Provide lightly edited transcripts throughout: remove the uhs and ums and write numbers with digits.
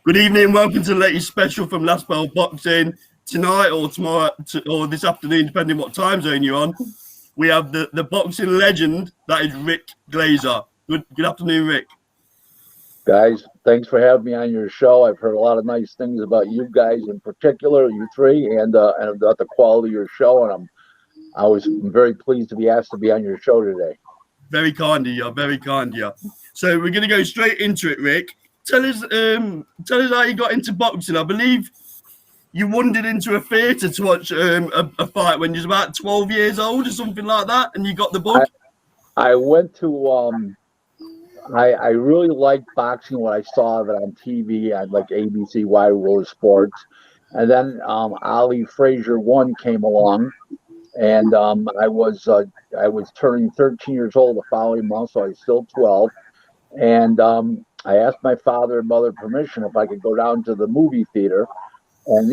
Good evening and welcome to the latest special from Last Bell Boxing. Tonight or tomorrow or this afternoon, depending what time zone you're on, we have the boxing legend, that is Rick Glaser. Good afternoon, Rick. Guys, thanks for having me on your show. I've heard a lot of nice things about you guys in particular, you three, and about the quality of your show. And I was very pleased to be asked to be on your show today. Very kind of you, very kind of you. So we're going to go straight into it, Rick. Tell us how you got into boxing. I believe you wandered into a theatre to watch a fight when you was about 12 years old or something like that, and you got the bug. I went to I really liked boxing when I saw it on TV on like ABC Wide World of Sports, and then Ali Frazier one came along, and I was turning 13 years old the following month, so I was still 12, and I asked my father and mother permission if I could go down to the movie theater and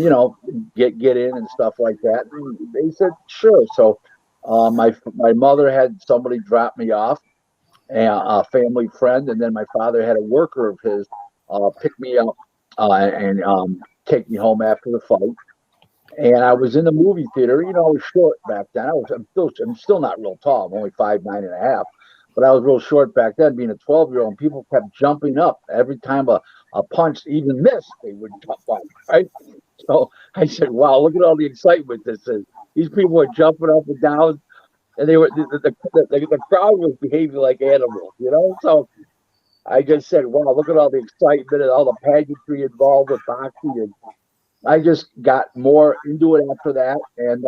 get in and stuff like that. And they said sure. So my mother had somebody drop me off, a family friend, and then my father had a worker of his pick me up and take me home after the fight. And I was in the movie theater. I was short back then. I'm still not real tall. I'm only 5'9.5", but I was real short back then, being a 12-year-old. And people kept jumping up every time a punch even missed. They would jump up, right? So I said, "Wow, look at all the excitement this is! These people were jumping up and down, and they were the crowd was behaving like animals, So I just said, "Wow, look at all the excitement and all the pageantry involved with boxing." And I just got more into it after that, and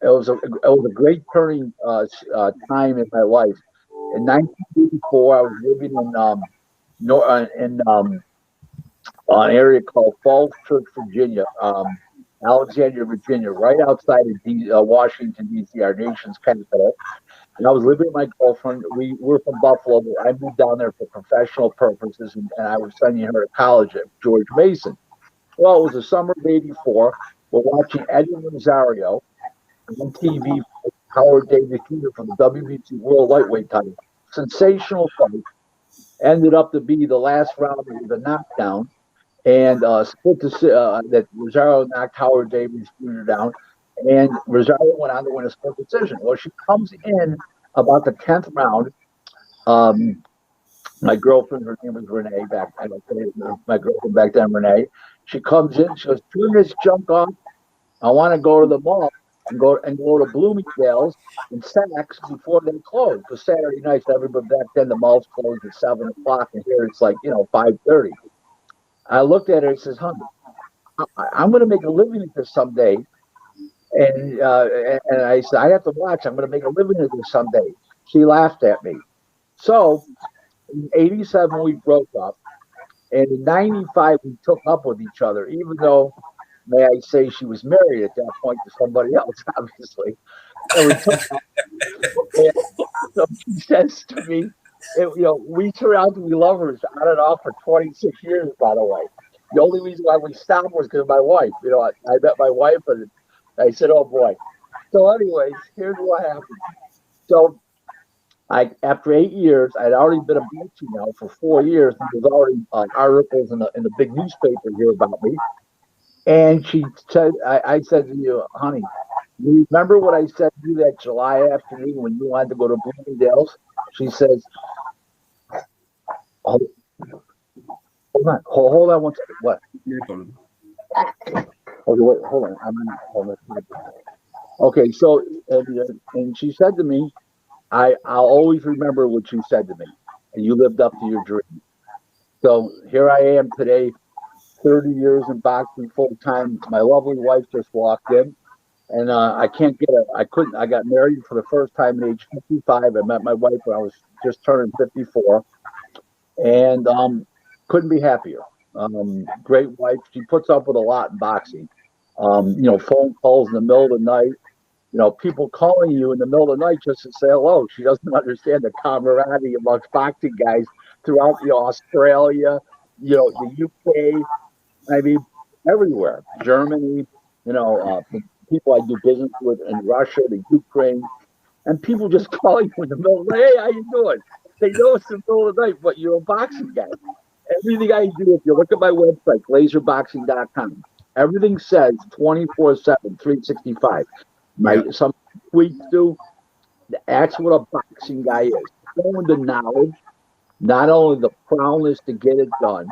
it was a great turning time in my life. In 1984, I was living in an area called Falls Church, Virginia, Alexandria, Virginia, right outside of Washington, D.C., our nation's capital. And I was living with my girlfriend. We're from Buffalo. I moved down there for professional purposes, and I was sending her to college at George Mason. Well, it was the summer of '84. We're watching Eddie Rosario on TV, Howard Davis Jr. from the WBC World Lightweight title. Sensational fight. Ended up to be the last round of the knockdown, and that Rosario knocked Howard Davis Jr. down, and Rosario went on to win a split decision. Well, she comes in about the 10th round. My girlfriend, her name was Renee back. I don't say my girlfriend back then, Renee. She comes in. She goes, "Turn this junk off. I want to go to the mall and go to Bloomingdale's and Saks before they close. Because Saturday nights, everybody back then the malls closed at 7 o'clock, and here it's like 5:30." I looked at her and says, "Honey, I'm going to make a living at this someday." And I said, "I have to watch. I'm going to make a living at this someday." She laughed at me. So in '87 we broke up, and in '95 we took up with each other, even though, may I say, she was married at that point to somebody else, obviously. And we took up. And so she says to me, we turned out to be lovers on and off for 26 years, by the way. The only reason why we stopped was because of my wife. I met my wife, and I said, "Oh boy." So anyways, here's what happened. So after 8 years, I'd already been a boxing now for 4 years. And there was already articles in the big newspaper here about me. And she said, I said to you, "Honey, you remember what I said to you that July afternoon when you wanted to go to Bloomingdale's?" She says, "Hold on. Hold on one second. What?" Okay, wait, hold on. Hold on. Okay, so, and she said to me, I'll always remember what you said to me, and you lived up to your dream." So here I am today, 30 years in boxing full time. My lovely wife just walked in, and I got married for the first time at age 55. I met my wife when I was just turning 54, and couldn't be happier. Great wife. She puts up with a lot in boxing. Phone calls in the middle of the night. People calling you in the middle of the night just to say hello. She doesn't understand the camaraderie amongst boxing guys throughout Australia, the UK. I mean, everywhere. Germany, the people I do business with in Russia, the Ukraine, and people just calling you in the middle of the night. "Hey, how you doing?" They know it's the middle of the night, but you're a boxing guy. everything I do, if you look at my website, glaserboxing.com, everything says 24/7, 365. Some tweets do. That's what a boxing guy is. Showing the knowledge, not only the prowess to get it done,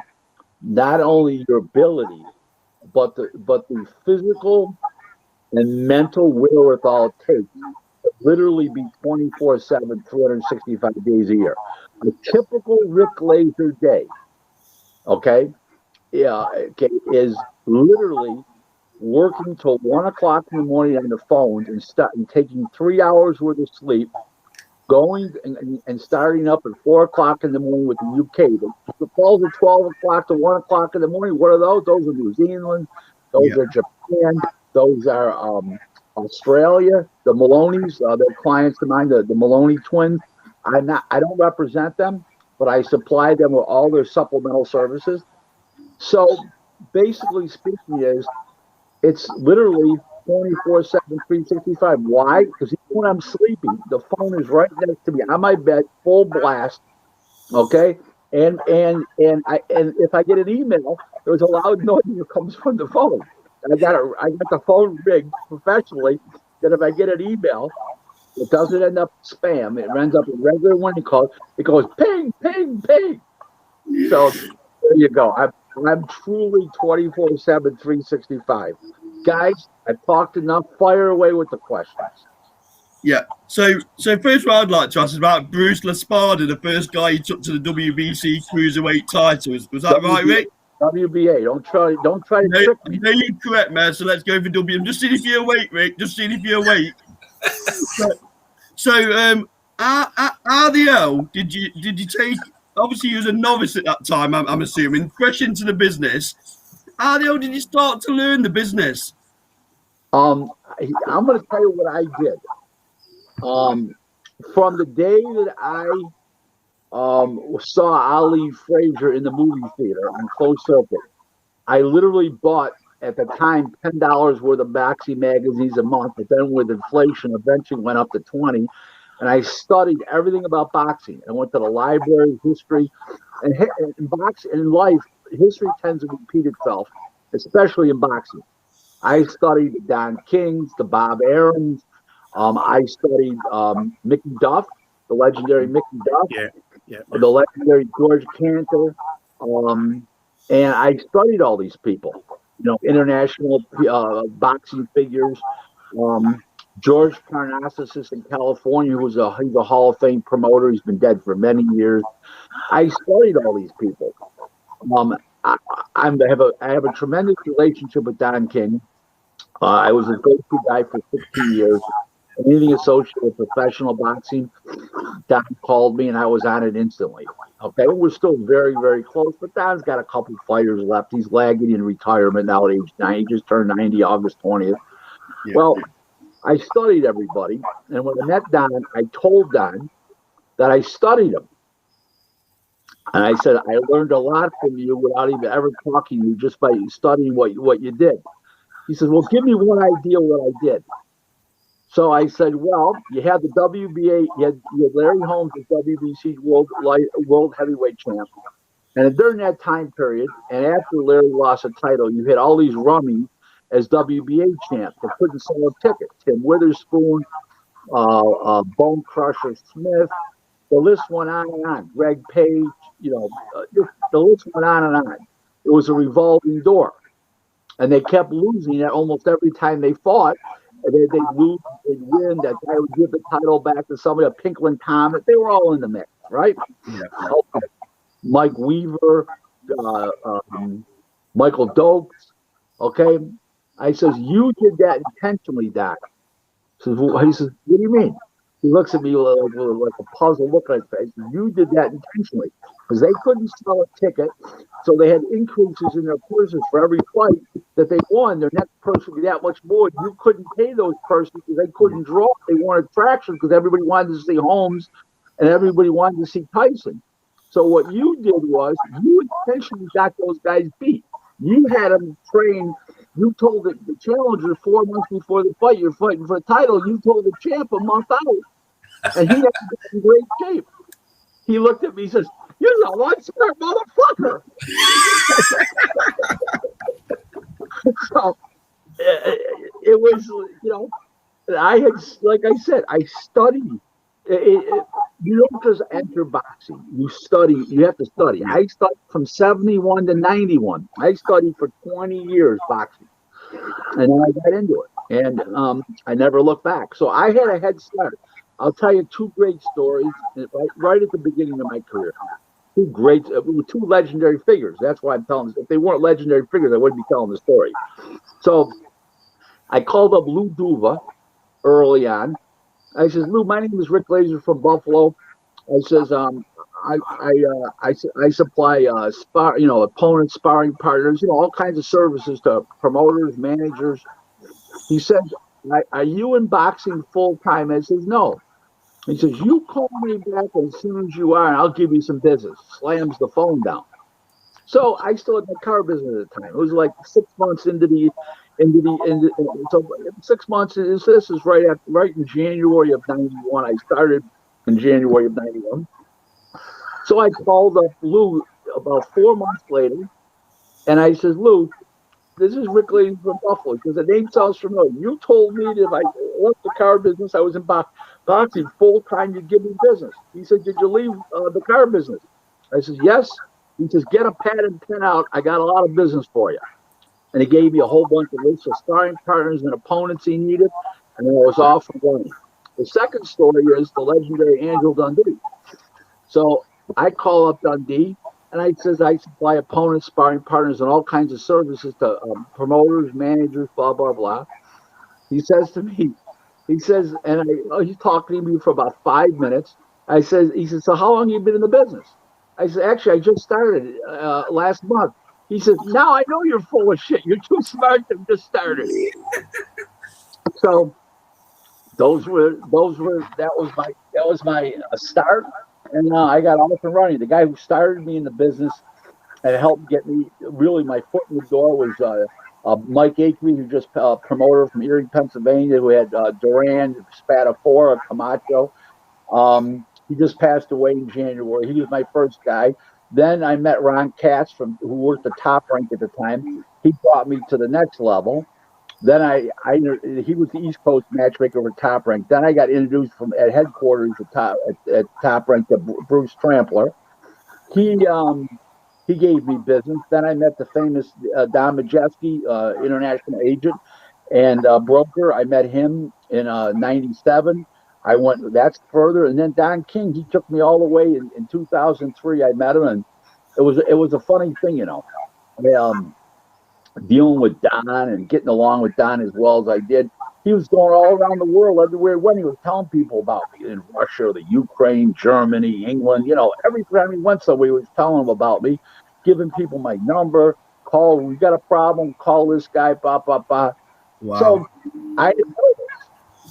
not only your ability, but the physical and mental wherewithal it takes to literally be 24/7, 365 days a year. A typical Rick Glaser day, okay, is literally working till 1 o'clock in the morning on the phones and taking 3 hours worth of sleep, going and starting up at 4 o'clock in the morning with the UK. The calls at 12 o'clock to 1 o'clock in the morning. What are those? Those are New Zealand. Those are Japan. Those are Australia. The Maloney's, they're clients of mine. The Maloney twins. I don't represent them, but I supply them with all their supplemental services. So basically speaking, it's literally 24/7, 365. Why? Because even when I'm sleeping, the phone is right next to me on my bed, full blast. Okay, and if I get an email, there's a loud noise that comes from the phone. I got the phone rigged professionally that if I get an email, it doesn't end up spam. It ends up in regular one call. It goes ping, ping, ping. So there you go. I'm truly 24/7, 365. Guys, I've talked enough. Fire away with the questions. Yeah. So first what I'd like to ask is about Bruce Laspada, the first guy he took to the WBC cruiserweight title. Was that right, Rick? WBA. Don't try to trick me. No, you're correct, man. So let's go for W. I'm just seeing if you're awake, Rick. Just seeing if you're awake. RDL, did you take? Obviously, you was a novice at that time. I'm assuming, fresh into the business. RDL, did you start to learn the business? I'm going to tell you what I did. From the day that I saw Ali Frazier in the movie theater on closed circuit, I literally bought at the time $10 worth of boxing magazines a month. But then with inflation, eventually went up to 20. And I studied everything about boxing. I went to the library, history, and in life, history tends to repeat itself, especially in boxing. I studied the Don Kings, the Bob Aarons. I studied Mickey Duff, the legendary Mickey Duff, the legendary George Cantor, and I studied all these people. International boxing figures. George Parnassus in California, he's a Hall of Fame promoter. He's been dead for many years. I studied all these people. I have a tremendous relationship with Don King. I was a go-to guy for 16 years. Anything associated with professional boxing, Don called me and I was on it instantly. Okay, we're still very, very close, but Don's got a couple fighters left. He's lagging in retirement now at age 9. He just turned 90 August 20th. Yeah. Well, I studied everybody, and when I met Don, I told Don that I studied him. And I said, I learned a lot from you without even ever talking to you, just by studying what you did. He said, well, give me one idea what I did. So I said, well, you had the WBA, you had Larry Holmes, the WBC world heavyweight champ. And during that time period, and after Larry lost a title, you had all these rummies as WBA champs. They couldn't sell a ticket. Tim Witherspoon, Bone Crusher Smith, the list went on and on. Greg Page, the list went on and on. It was a revolving door. And they kept losing at almost every time they fought. They'd lose, they'd win. That guy would give the title back to somebody, a Pinklin Thomas. They were all in the mix, right? Yeah. Mike Weaver, Michael Dokes. Okay. I says, you did that intentionally, Doc. He says, what do you mean? He looks at me like a puzzle look on his face. You did that intentionally because they couldn't sell a ticket, so they had increases in their purses for every fight that they won. Their next purse would be that much more. You couldn't pay those purses because they couldn't draw. They wanted traction because everybody wanted to see Holmes and everybody wanted to see Tyson. So what you did was you intentionally got those guys beat. You had them train. You told the challenger 4 months before the fight, you're fighting for a title. You told the champ a month out. And he had to be in great shape. He looked at me and says, You're a one smart motherfucker. So it was, I had, like I said, I studied. You don't just enter boxing. You study. You have to study. Yeah. I studied from 71 to 91. I studied for 20 years boxing, and then I got into it, and I never looked back. So I had a head start. I'll tell you two great stories right at the beginning of my career. Two legendary figures. That's why I'm telling this. If they weren't legendary figures, I wouldn't be telling the story. So I called up Lou Duva early on. I says, Lou, my name is Rick Glaser from Buffalo. I says, I supply opponents, sparring partners, all kinds of services to promoters, managers. He says, are you in boxing full time? I says, no. He says, you call me back as soon as you are, and I'll give you some business. Slams the phone down. So I still had my car business at the time. It was like 6 months so 6 months. This is right in January of '91. I started in January of '91. So I called up Lou about 4 months later, and I says, Lou, this is Rick Glaser from Buffalo, because the name sounds familiar. You told me that if I left the car business, I was in boxing full time, you'd give me business. He said, did you leave the car business? I said, yes. He says, get a pad and pen out. I got a lot of business for you. And he gave me a whole bunch of lists of sparring partners and opponents he needed, and then I was off and running. The second story is the legendary Angel Dundee. So I call up Dundee, and I says I supply opponents, sparring partners, and all kinds of services to promoters, managers, blah, blah, blah. He says to me, he's talking to me for about 5 minutes. He says, so how long have you been in the business? I said, actually, I just started last month. He says, now I know you're full of shit. You're too smart to have just started. So that was my start. And I got off and running. The guy who started me in the business and helped get me really my foot in the door was Mike Akery, who just promoter from Erie, Pennsylvania, who had Duran, Spadafora, Camacho. He just passed away in January. He was my first guy. Then I met Ron Katz, who worked the Top Rank at the time. He brought me to the next level. Then he was the East Coast matchmaker for Top Rank. Then I got introduced at headquarters at Top Rank to Bruce Trampler. He gave me business. Then I met the famous Don Majewski, international agent and broker. I met him in '97. That's further. And then Don King, he took me all the way in 2003. I met him, and it was a funny thing, dealing with Don and getting along with Don as well as I did. He was going all around the world, everywhere when he was telling people about me in Russia, the Ukraine, Germany, England, every time he went somewhere, he was telling them about me, giving people my number, call, we got a problem, call this guy, blah, blah, blah. Wow. So I didn't know this.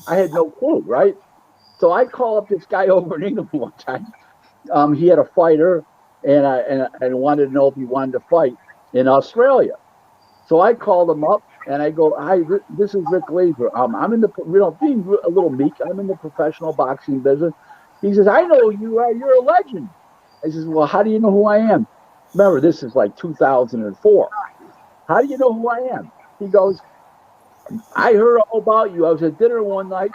I had no clue, right? So I call up this guy over in England one time. He had a fighter, and I wanted to know if he wanted to fight in Australia. So I called him up, and I go, hi, this is Rick Glaser. I'm in the, being a little meek, I'm in the professional boxing business. He says, I know who you are. You're a legend. I says, well, how do you know who I am? Remember, this is like 2004. How do you know who I am? He goes, I heard all about you. I was at dinner one night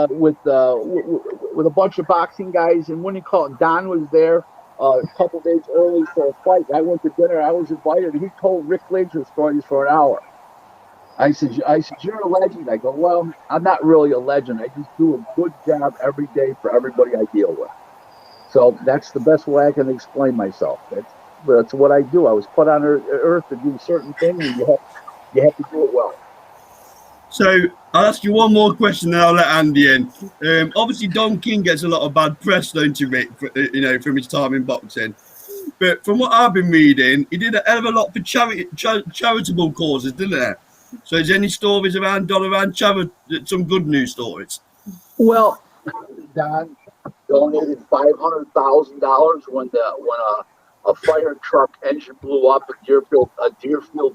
with a bunch of boxing guys, and when he called, Don was there a couple days early for a fight. I went to dinner. I was invited. And he told Rick Glaser stories for an hour. I said, you're a legend. I go, well, I'm not really a legend. I just do a good job every day for everybody I deal with. So that's the best way I can explain myself. That's what I do. I was put on earth to do certain things, and you have to do it well. So I'll ask you one more question, then I'll let Andy in. Obviously, Don King gets a lot of bad press, don't you, Rick? From his time in boxing. But from what I've been reading, he did a hell of a lot for charitable causes, didn't he? So, is there any stories around charity? Some good news stories? Well, Don donated $500,000 when a fire truck engine blew up in Deerfield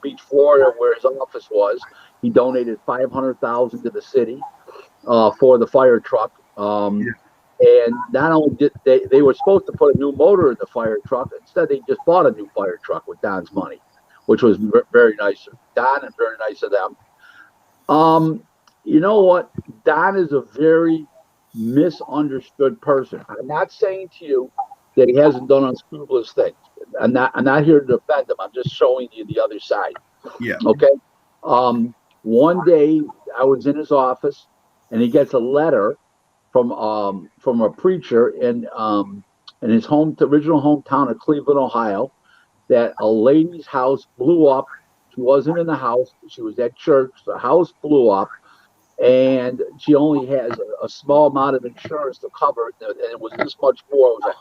Beach, Florida, where his office was. He donated $500,000 to the city for the fire truck. And not only did they were supposed to put a new motor in the fire truck. Instead, they just bought a new fire truck with Don's money, which was very nice of Don and very nice of them. You know what? Don is a very misunderstood person. I'm not saying to you that he hasn't done unscrupulous things. I'm not here to defend him. I'm just showing you the other side. Yeah. Okay. One day I was in his office, and he gets a letter from a preacher in his original hometown of Cleveland, Ohio, that a lady's house blew up. She wasn't in the house. She was at church. The house blew up, and she only has a small amount of insurance to cover it. And it was this much more. It was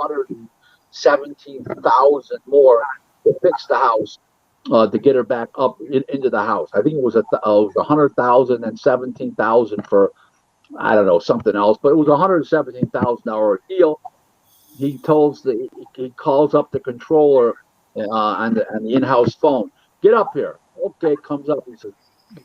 $117,000 more to fix the house, to get her back up into the house. I think it was $100,000 and $17,000 for, I don't know, something else, but it was $117,000 deal. He calls up the controller on the in-house phone. Get up here. Okay, comes up. He says,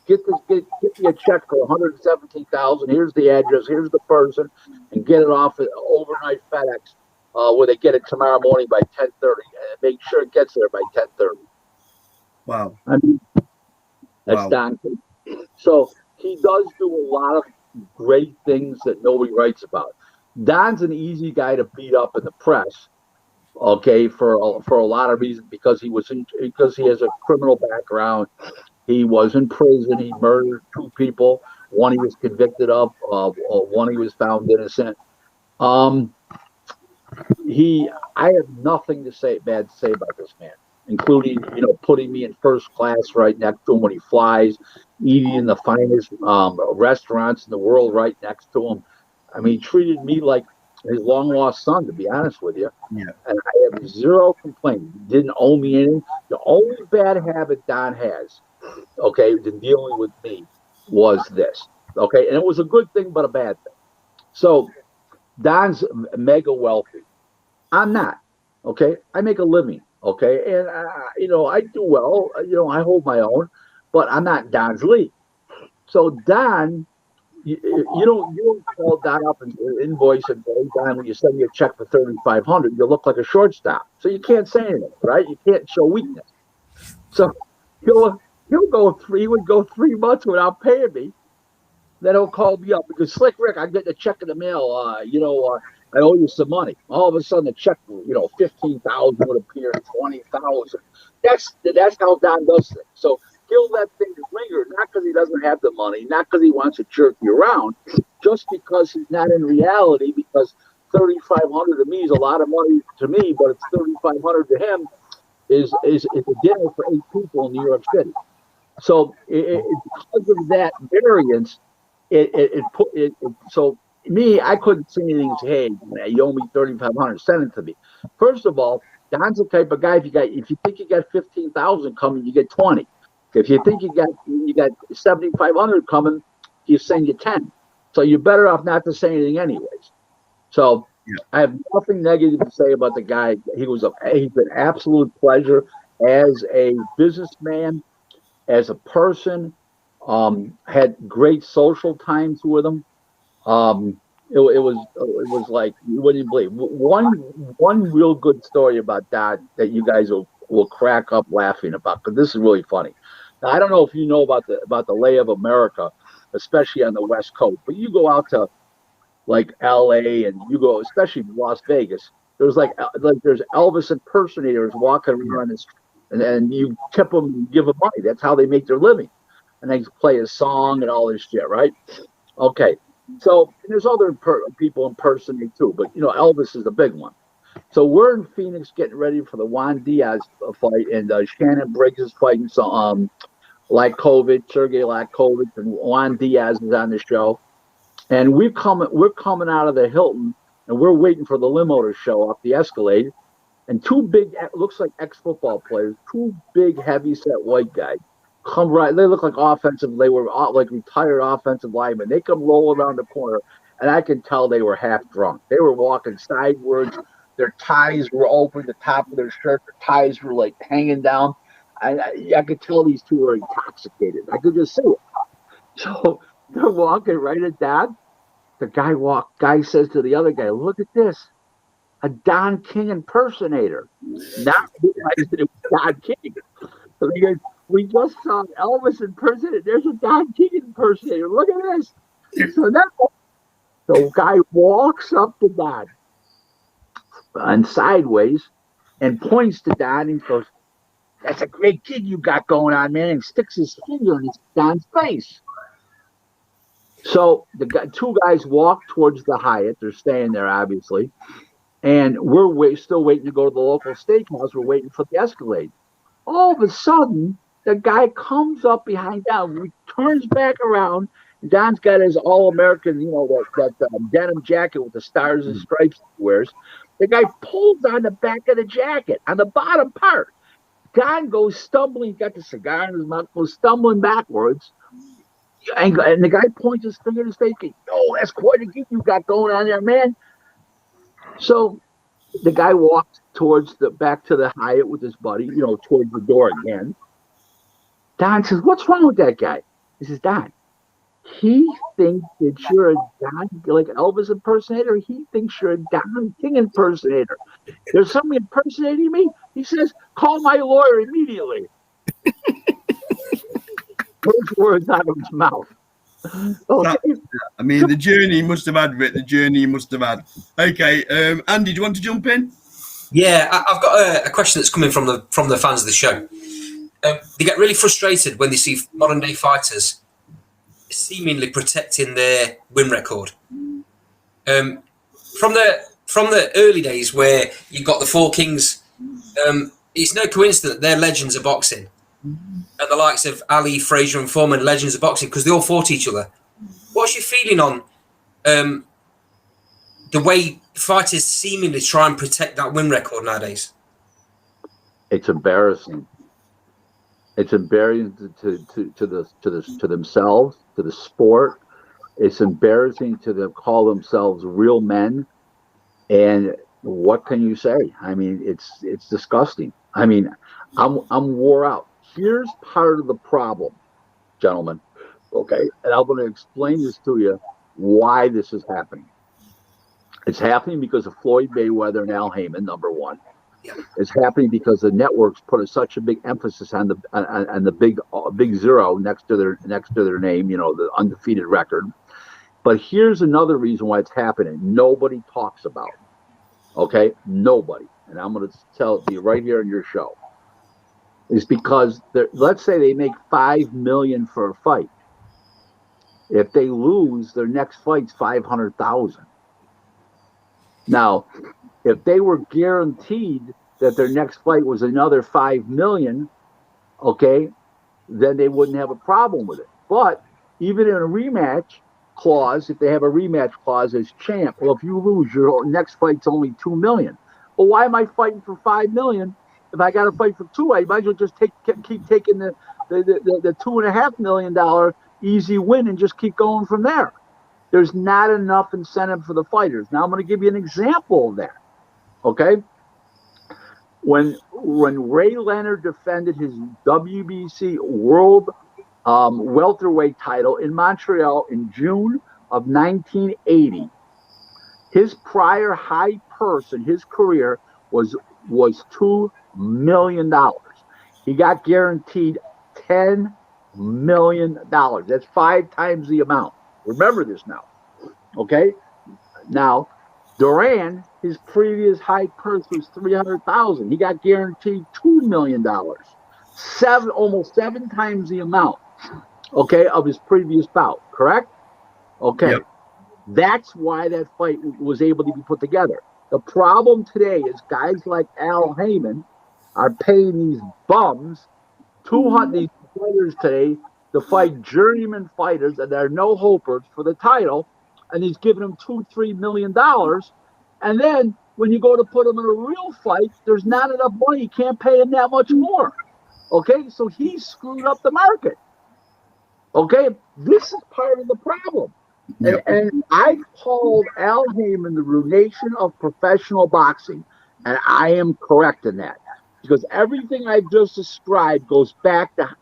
get me a check for $117,000. Here's the address. Here's the person, and get it off at overnight FedEx, where they get it tomorrow morning by 10:30, and make sure it gets there by 10:30. Wow. I mean, that's Don. So he does do a lot of great things that nobody writes about. Don's an easy guy to beat up in the press. Okay, for a lot of reasons, because he has a criminal background. He was in prison. He murdered 2 people. One he was convicted of. One he was found innocent. I have nothing bad to say about this man, including putting me in first class right next to him when he flies, eating in the finest restaurants in the world right next to him. I mean, he treated me like his long lost son, to be honest with you. Yeah. And I have zero complaints. He didn't owe me anything. The only bad habit Don has, okay, in dealing with me, was this. Okay, and it was a good thing, but a bad thing. So Don's mega wealthy. I'm not. Okay, I make a living. Okay, and I do well. I hold my own, but I'm not Don's league. So Don. You don't call Don up and invoice and say, hey, Don, when you send me a check for $3,500, you look like a shortstop. So you can't say anything, right? You can't show weakness. So he would go 3 months without paying me. Then he'll call me up because, Slick Rick, I'm getting a check in the mail. I owe you some money. All of a sudden, the check, $15,000 would appear, $20,000. That's how Don does things. So he'll let things linger, not because he doesn't have the money, not because he wants to jerk you around, just because he's not in reality. Because $3,500 to me is a lot of money to me, but it's $3,500 to him is a dinner for 8 people in New York City. So because of that variance, so me, I couldn't say anything and say, hey, man, you owe me $3,500, send it to me. First of all, Don's the type of guy, if you think you got $15,000 coming, you get 20. If you think you got $7,500 coming, he'll send you 10. So you're better off not to say anything anyways. So yeah. I have nothing negative to say about the guy. He's an absolute pleasure as a businessman, as a person. Had great social times with him. It was like you wouldn't believe. One real good story about Don that you guys will crack up laughing about, because this is really funny. Now, I don't know if you know about the lay of America, especially on the West Coast, but you go out to like LA and you go, especially Las Vegas, there's there's Elvis impersonators walking around and you tip them and give them money. That's how they make their living. And they play a song and all this shit, right? Okay. So there's other people impersonate too, but Elvis is the big one. So we're in Phoenix getting ready for the Juan Diaz fight, and Shannon Briggs is fighting Sergey Lakovic, and Juan Diaz is on the show. And we're coming out of the Hilton, and we're waiting for the limo to show up the Escalade, and 2 big, looks like ex-football players, 2 big heavy-set white guys come right. They look like they were like retired offensive linemen. They come rolling around the corner, and I can tell they were half drunk. They were walking sideways. Their ties were open, the top of their shirt. Their ties were like hanging down. I could tell these 2 were intoxicated. I could just see it. So they're walking right at Don, the guy says to the other guy, look at this, a Don King impersonator. Not realizing it was Don King. So he goes, we just saw Elvis impersonator. There's a Don King impersonator. Look at this. So now the guy walks up to Don and sideways and points to Don and goes, that's a great gig you got going on, man, and sticks his finger in Don's face. So the two guys walk towards the Hyatt. They're staying there, obviously. And we're still waiting to go to the local steakhouse. We're waiting for the Escalade. All of a sudden, the guy comes up behind Don, turns back around. Don's got his all-American, that denim jacket with the stars and stripes he wears. The guy pulls on the back of the jacket, on the bottom part. Don goes stumbling, got the cigar in his mouth, goes stumbling backwards. And the guy points his finger at his face. Oh, that's quite a gig you got going on there, man. So the guy walks back to the Hyatt with his buddy, towards the door again. Don says, what's wrong with that guy? He says, Don, he thinks that you're a Don, like Elvis impersonator. He thinks you're a Don King impersonator. There's somebody impersonating me. He says, call my lawyer immediately. First words out of his mouth. Okay. I mean, the journey he must have had, Rick. The journey he must have had. Okay, Andy, do you want to jump in? Yeah, I've got a question that's coming from the fans of the show. They get really frustrated when they see modern day fighters seemingly protecting their win record. From the early days where you got the Four Kings, it's no coincidence that they're legends of boxing. And the likes of Ali, Frazier, and Foreman, legends of boxing, because they all fought each other. What's your feeling on the way fighters seemingly try and protect that win record nowadays? It's embarrassing. It's embarrassing to themselves, to the sport. It's embarrassing to them, call themselves real men. And what can you say? I mean, it's disgusting. I mean, I'm wore out. Here's part of the problem, gentlemen. Okay, and I'm going to explain this to you why this is happening. It's happening because of Floyd Mayweather and Al Heyman, number one. Yeah. It's happening because the networks put such a big emphasis on the big zero next to their name, the undefeated record. But here's another reason why it's happening. Nobody talks about it. Okay, nobody. And I'm going to tell it to you right here in your show. Is because let's say they make $5 million for a fight. If they lose, their next fight's $500,000. Now, if they were guaranteed that their next fight was another $5 million, okay, then they wouldn't have a problem with it. But even in a rematch clause, if they have a rematch clause as champ, well, if you lose, your next fight's only $2 million. Well, why am I fighting for $5 million? If I got to fight for $2 million, I might as well just keep taking the $2.5 million easy win and just keep going from there. There's not enough incentive for the fighters. Now I'm going to give you an example of that. Okay, when Ray Leonard defended his WBC World welterweight title in Montreal in June of 1980, his prior high purse in his career was $2 million. He got guaranteed $10 million. That's 5 times the amount. Remember this now. Okay? Now, Duran, his previous high purse was $300,000. He got guaranteed $2 million. Almost 7 times the amount, okay, of his previous bout, correct? Okay. Yep. That's why that fight was able to be put together. The problem today is guys like Al Heyman are paying these bums these fighters today to fight journeyman fighters that are no hopers for the title, and he's giving them $2-3 million. And then when you go to put him in a real fight, there's not enough money. You can't pay him that much more. Okay, so he screwed up the market. Okay, this is part of the problem. Yep. And I called Al Heyman the ruination of professional boxing, and I am correct in that. Because everything I've just described goes back to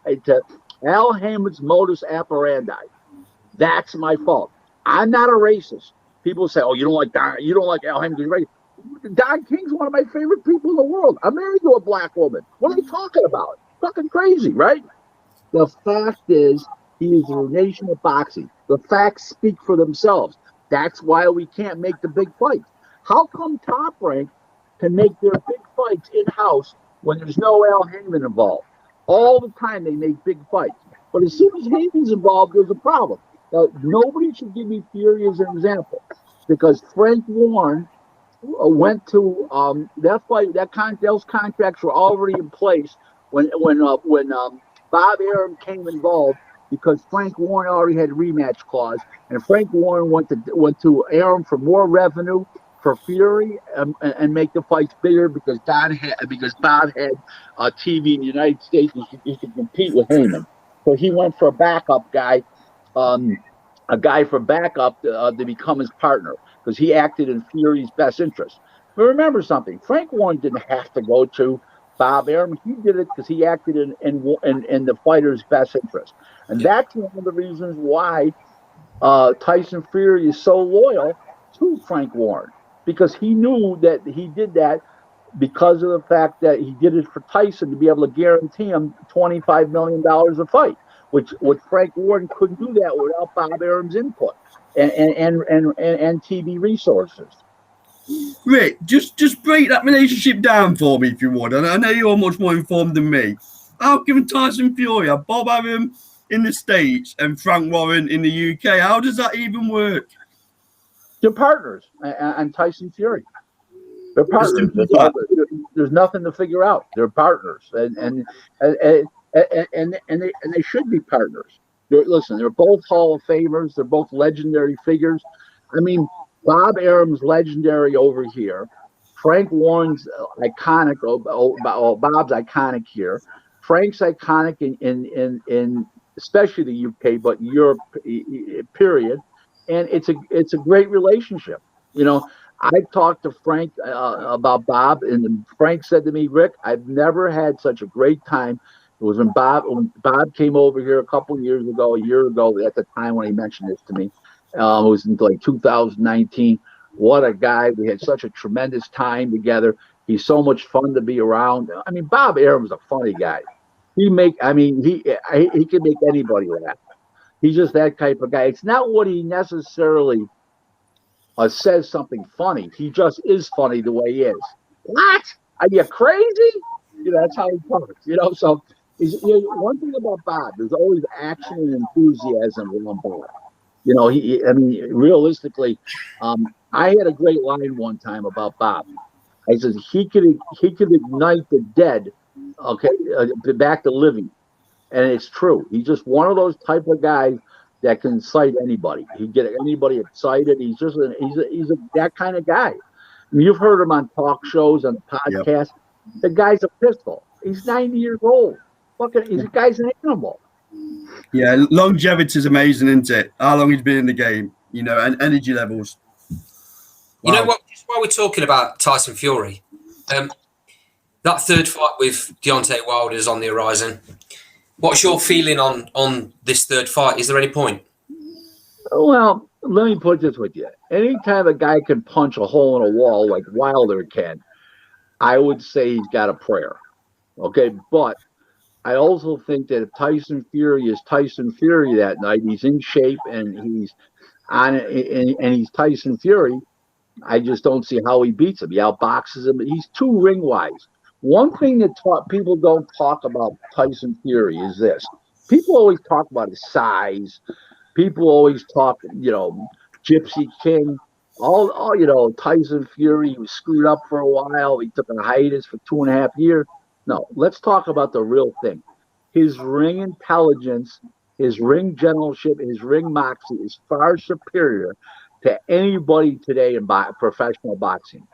Al Heyman's modus operandi. That's my fault. I'm not a racist. People say, "Oh, you don't like Don, you don't like Al Haymon because you're racist." Don King's one of my favorite people in the world. I'm married to a black woman. What are you talking about? Fucking crazy, right? The fact is, he is the nation of boxing. The facts speak for themselves. That's why we can't make the big fights. How come Top Rank can make their big fights in-house when there's no Al Haymon involved? All the time they make big fights. But as soon as Heyman's involved, there's a problem. Now, nobody should give me Fury as an example because Frank Warren went to that fight. Those contracts were already in place when Bob Arum came involved because Frank Warren already had a rematch clause, and Frank Warren went to Arum for more revenue for Fury and make the fights bigger because Bob had TV in the United States. He could compete with Heyman, so he went for a backup guy. A guy for backup to become his partner because he acted in Fury's best interest. But remember something: Frank Warren didn't have to go to Bob Arum. He did it because he acted in the fighter's best interest, and that's one of the reasons why Tyson Fury is so loyal to Frank Warren because he knew that he did that because of the fact that he did it for Tyson to be able to guarantee him $25 million a fight. Which Frank Warren couldn't do that without Bob Arum's input and TV resources. Rick, just break that relationship down for me if you would. And I know you're much more informed than me. How can Tyson Fury have Bob Arum in the States and Frank Warren in the UK? How does that even work? They're partners, and Tyson Fury. They're partners. There's nothing to figure out. They're partners, and they should be partners. They're both Hall of Famers. They're both legendary figures. I mean, Bob Arum's legendary over here. Frank Warren's iconic. Bob's iconic here. Frank's iconic in especially the UK, but Europe, period. And it's a great relationship. You know, I talked to Frank about Bob, and Frank said to me, "Rick, I've never had such a great time." It was when Bob came over here a year ago, at the time when he mentioned this to me. It was in like 2019. What a guy. We had such a tremendous time together. He's so much fun to be around. I mean, Bob Arum's a funny guy. He can make anybody laugh. He's just that type of guy. It's not what he necessarily says something funny. He just is funny the way he is. What? Are you crazy? That's how he talks. So one thing about Bob, there's always action and enthusiasm around Bob. Realistically, I had a great line one time about Bob. I said he could ignite the dead, back to living, and it's true. He's just one of those type of guys that can excite anybody. He get anybody excited. He's just that kind of guy. I mean, you've heard him on talk shows, on podcasts. Yep. The guy's a pistol. He's 90 years old. The guy's an animal. Yeah, longevity is amazing, isn't it? How long he's been in the game, and energy levels. Wow. You know what? Just while we're talking about Tyson Fury, that third fight with Deontay Wilder is on the horizon. What's your feeling on this third fight? Is there any point? Well, let me put this with you. Anytime a guy can punch a hole in a wall like Wilder can, I would say he's got a prayer. Okay, but I also think that if Tyson Fury is Tyson Fury that night, he's in shape and he's on it, and he's Tyson Fury, I just don't see how he beats him. He outboxes him. He's too ring wise. One thing that people don't talk about Tyson Fury is this. People always talk about his size. People always talk, Gypsy King. Tyson Fury, he was screwed up for a while. He took a hiatus for 2.5 years. No, let's talk about the real thing. His ring intelligence, his ring generalship, his ring moxie is far superior to anybody today in professional boxing.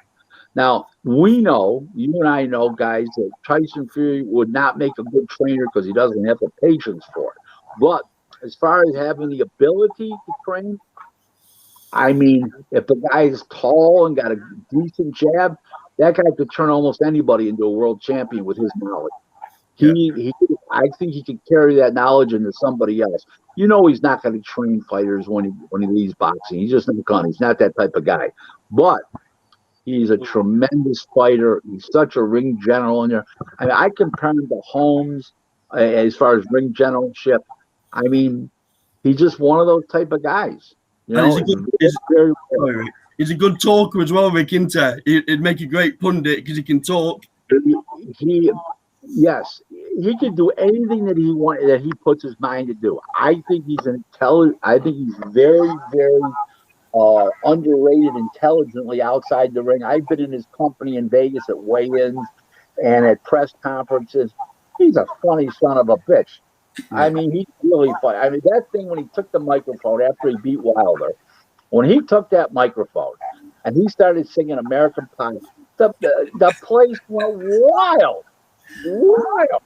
Now, we know, you and I know, guys, that Tyson Fury would not make a good trainer because he doesn't have the patience for it. But as far as having the ability to train, I mean, if the guy is tall and got a decent jab, that guy could turn almost anybody into a world champion with his knowledge. I think he could carry that knowledge into somebody else. you know he's not going to train fighters when he leaves boxing. He's just not going. He's not that type of guy. But he's a tremendous fighter. He's such a ring general in there. I mean, I compare him to Holmes as far as ring generalship. I mean, he's just one of those type of guys. You know, he's a good talker as well, Rick, isn't he? He'd make a great pundit because he can talk. Yes, he can do anything that he puts his mind to do. I think he's I think he's very, very underrated intelligently outside the ring. I've been in his company in Vegas at weigh-ins and at press conferences. He's a funny son of a bitch. I mean, he's really funny. I mean, that thing when he took the microphone after he beat Wilder, when he took that microphone and he started singing American Pie, the place went wild. Wild.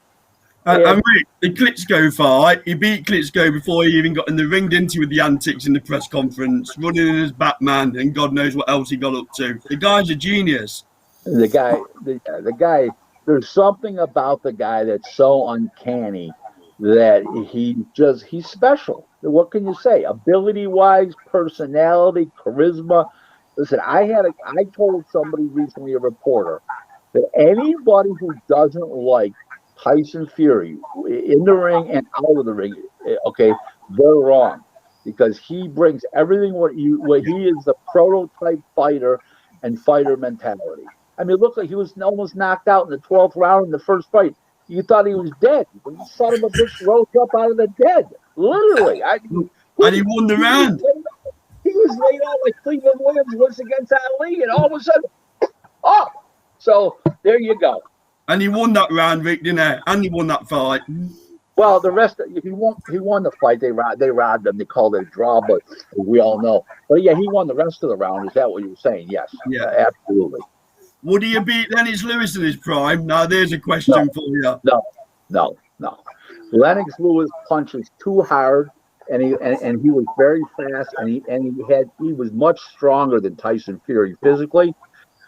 And Rick, the Klitschko fight, he beat Klitschko before he even got in the ring, didn't he, with the antics in the press conference, running in as Batman, and God knows what else he got up to. The guy's a genius. The guy, there's something about the guy that's so uncanny that he's special. What can you say? Ability-wise, personality, charisma. Listen, I told somebody recently, a reporter, that anybody who doesn't like Tyson Fury in the ring and out of the ring, okay, they're wrong, because he brings everything what he is, the prototype fighter and fighter mentality. I mean, look, like he was almost knocked out in the 12th round in the first fight. You thought he was dead. When you saw him a bitch rose up out of the dead, literally. And he won the round. He was laid out like Cleveland Williams was against Ali, and all of a sudden, oh! So there you go. And he won that round, Rick, didn't he? And he won that fight. Well, the rest, he won the fight. They robbed him. They called it a draw, but we all know. But yeah, he won the rest of the round. Is that what you were saying? Yes. Yeah, absolutely. Would he have beat Lennox Lewis in his prime? Now, there's a question for you. No. Lennox Lewis punches too hard, and he was very fast, and he was much stronger than Tyson Fury physically,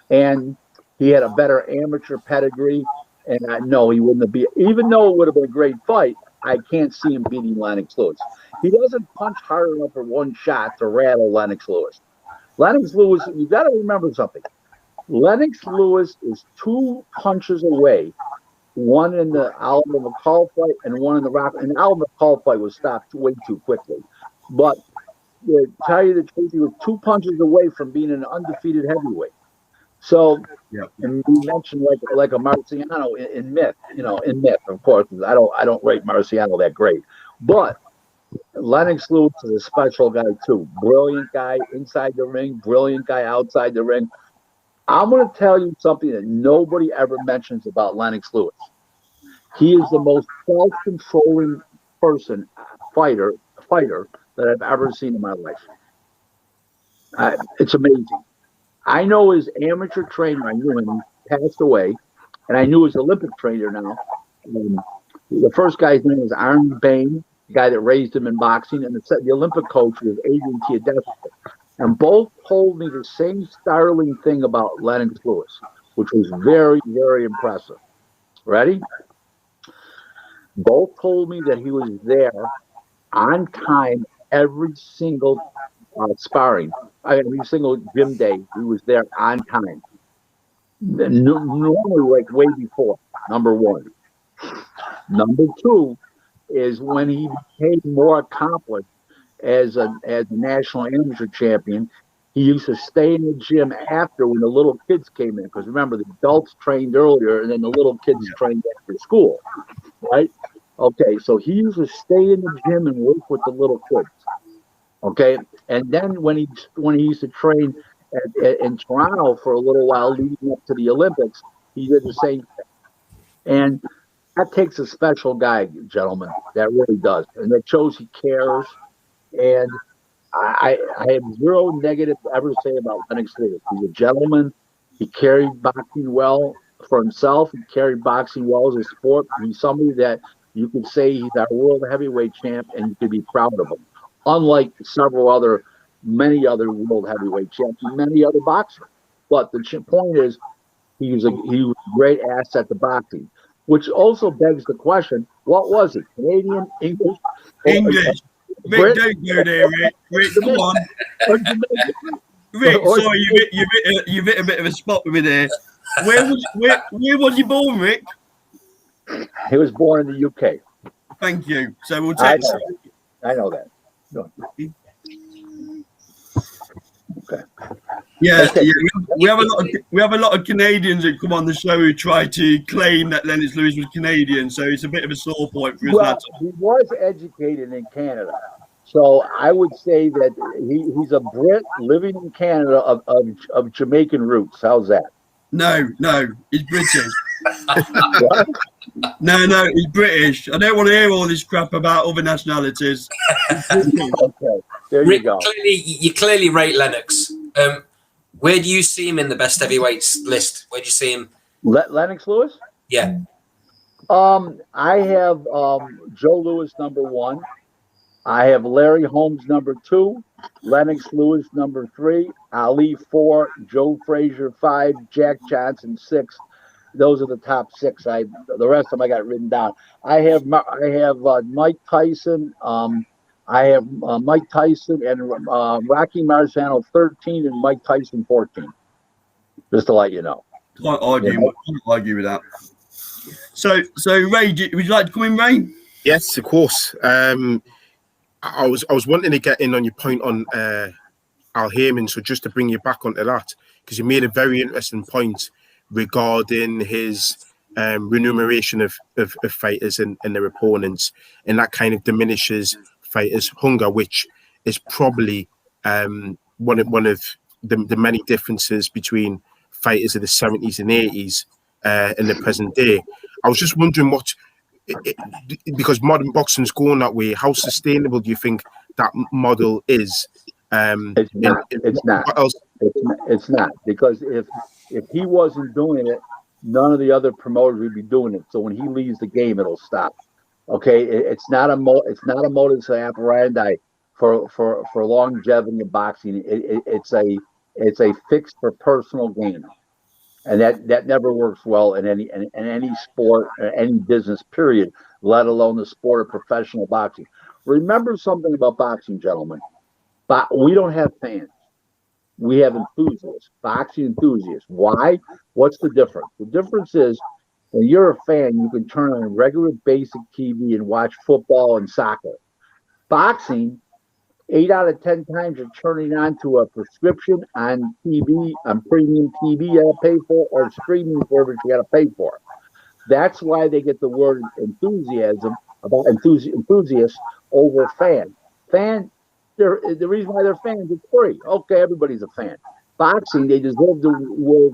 and he had a better amateur pedigree. And no, he wouldn't have beat. Even though it would have been a great fight, I can't see him beating Lennox Lewis. He doesn't punch hard enough for one shot to rattle Lennox Lewis. Lennox Lewis, you got to remember something. Lennox Lewis is 2 punches away, one in the Oliver McCall fight and one in the Rock. And the Oliver McCall fight was stopped way too quickly. But to tell you the truth, he was 2 punches away from being an undefeated heavyweight. So, and we mentioned like a Marciano in Myth, in Myth, of course. I don't rate Marciano that great, but Lennox Lewis is a special guy too. Brilliant guy inside the ring, brilliant guy outside the ring. I'm going to tell you something that nobody ever mentions about Lennox Lewis. He is the most self-controlling fighter that I've ever seen in my life. It's amazing. I know his amateur trainer, I knew him, passed away, and I knew his Olympic trainer now. The first guy's name is Arne Bain, the guy that raised him in boxing, and the Olympic coach was Adrian Teodosic. And both told me the same startling thing about Lennox Lewis, which was very, very impressive. Ready? Both told me that he was there on time every single sparring. Every single gym day, he was there on time. Normally, like way before, number one. Number two is when he became more accomplished as a national amateur champion, he used to stay in the gym after when the little kids came in. Because remember, the adults trained earlier, and then the little kids trained after school, right? Okay, so he used to stay in the gym and work with the little kids. Okay, and then when he used to train in Toronto for a little while leading up to the Olympics, he did the same thing. And that takes a special guy, gentlemen. That really does. And that shows he cares. And I have zero negative to ever say about Lennox Lewis. He's a gentleman. He carried boxing well for himself. He carried boxing well as a sport. He's somebody that you could say he's our world heavyweight champ, and you could be proud of him. Unlike many other world heavyweight champs and many other boxers. But the point is, he was a great asset to boxing, which also begs the question, what was he? Canadian, English? English. Rick, don't go there, Rick. Rick, come on. Rick, sorry, you've hit a bit of a spot with me there. Where was you born, Rick? He was born in the UK. Thank you. So we'll take. I know that. No. Okay. Yeah, yeah. We have a lot of Canadians that come on the show who try to claim that Lennox Lewis was Canadian, so it's a bit of a sore point for us. Well, he was educated in Canada, so I would say that he's a Brit living in Canada of Jamaican roots. How's that? No, he's British. No, he's British. I don't want to hear all this crap about other nationalities. Okay, there Rick, you go. You clearly rate Lennox. Where do you see him in the best heavyweights list? Where do you see him? Lennox Lewis? Yeah. I have Joe Louis #1. I have Larry Holmes #2, Lennox Lewis #3, Ali 4, Joe Frazier 5, Jack Johnson 6. Those are the top 6. The rest of them I got written down. I have Mike Tyson. I have Mike Tyson and Rocky Marciano 13 and Mike Tyson 14. Just to let you know. Can't argue with that. So Ray, would you like to come in, Ray? Yes, of course. I was wanting to get in on your point on Al Haymon, so just to bring you back onto that, because you made a very interesting point regarding his remuneration of fighters and their opponents, and that kind of diminishes fighters' hunger, which is probably one of the many differences between fighters of the 70s and 80s in the present day. I was just wondering because modern boxing's going that way, how sustainable do you think that model is? It's not. It's not, because if he wasn't doing it, none of the other promoters would be doing it. So when he leaves the game, it'll stop. Okay, it's not a modus operandi for longevity in boxing. It's a fix for personal gain, and that never works well in any sport or any business, period, let alone the sport of professional boxing. Remember something about boxing, gentlemen. But we don't have fans. We have enthusiasts, boxing enthusiasts. Why? What's the difference? The difference is when you're a fan, you can turn on regular basic TV and watch football and soccer. Boxing, 8 out of 10 times you're turning on to a prescription on TV, on premium TV you got to pay for, or streaming service you got to pay for. That's why they get the word enthusiasm about enthusiasts over fan. The reason why they're fans is free. Okay, everybody's a fan. Boxing, they deserve the word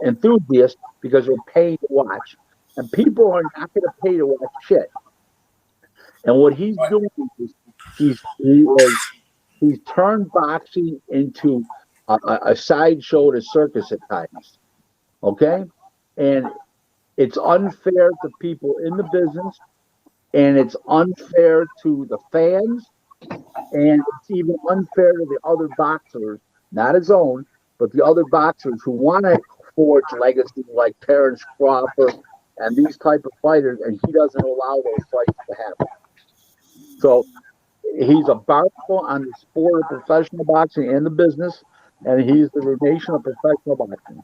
enthusiast because they're paying to watch. And people are not going to pay to watch shit. And what he's doing is he's turned boxing into a sideshow to circus at times. Okay? And it's unfair to people in the business, and it's unfair to the fans. And it's even unfair to the other boxers, not his own, but the other boxers who want to forge legacy like Terrence Crawford and these type of fighters, and he doesn't allow those fights to happen. So he's a barnacle on the sport of professional boxing and the business, and he's the ruination of professional boxing.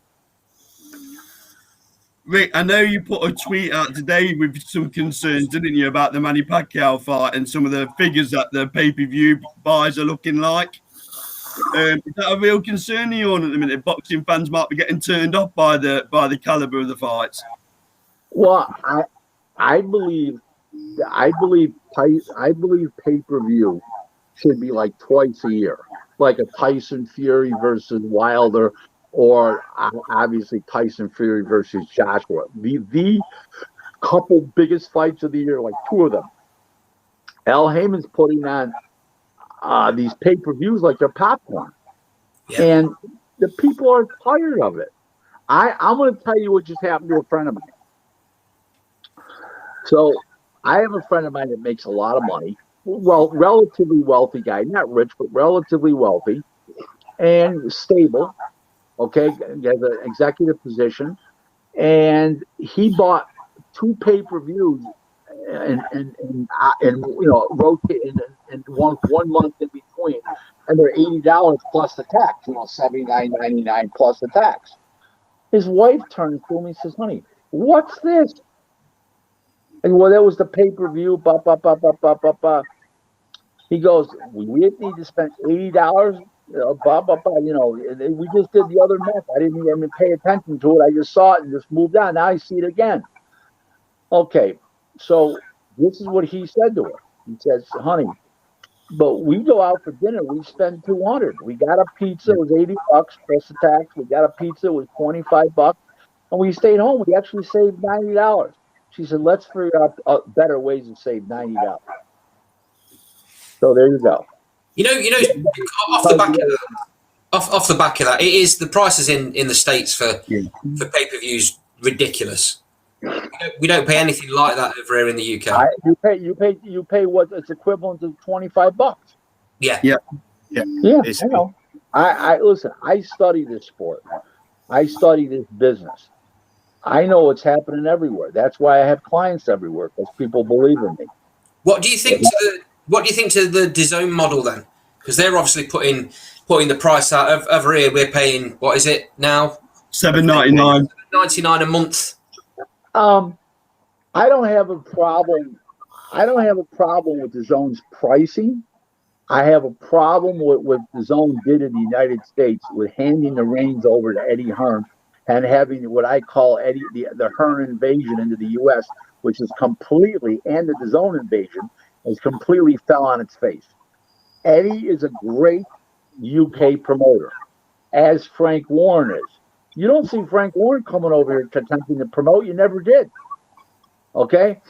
Rick, I know you put a tweet out today with some concerns, didn't you, about the Manny Pacquiao fight and some of the figures that the pay-per-view buys are looking like? Is that a real concern to you at the minute? Boxing fans might be getting turned off by the caliber of the fights. Well, I believe pay-per-view should be like twice a year, like a Tyson Fury versus Wilder, or obviously Tyson Fury versus Joshua. The couple biggest fights of the year, like 2 of them. Al Haymon's putting on these pay-per-views like they're popcorn. Yeah. And the people are tired of it. I'm going to tell you what just happened to a friend of mine. So I have a friend of mine that makes a lot of money. Well, relatively wealthy guy, not rich, but relatively wealthy and stable. Okay, he has an executive position, and he bought 2 pay-per-views and rotate and one month in between, and they're $80 plus the tax. $79.99 plus the tax. His wife turns to him and says, "Honey, what's this?" And well, that was the pay-per-view. He goes, "We need to spend $80. We just did the other match. I didn't even pay attention to it. I just saw it and just moved on. Now I see it again." Okay, so this is what he said to her. He says, "Honey, but we go out for dinner. We spend $200. We got a pizza. It was $80 plus the tax. We got a pizza. It was $25, and we stayed home. We actually saved $90." She said, "Let's figure out better ways to save $90." So there you go. Off the back of that, it is the prices in the States for pay-per-views ridiculous. We don't pay anything like that over here in the UK. You pay what it's equivalent to $25. Yeah. I know. I listen. I study this sport. I study this business. I know what's happening everywhere. That's why I have clients everywhere, because people believe in me. What do you think to the DAZN model then? Because they're obviously putting the price out over here. We're paying, what is it now? $7.99. $7.99 a month. I don't have a problem. I don't have a problem with DAZN's pricing. I have a problem with what DAZN did in the United States with handing the reins over to Eddie Hearn and having what I call the Hearn invasion into the U.S., which is completely, and the DAZN invasion has completely fell on its face. Eddie is a great UK promoter, as Frank Warren is. You don't see Frank Warren coming over here attempting to promote. You never did. Okay?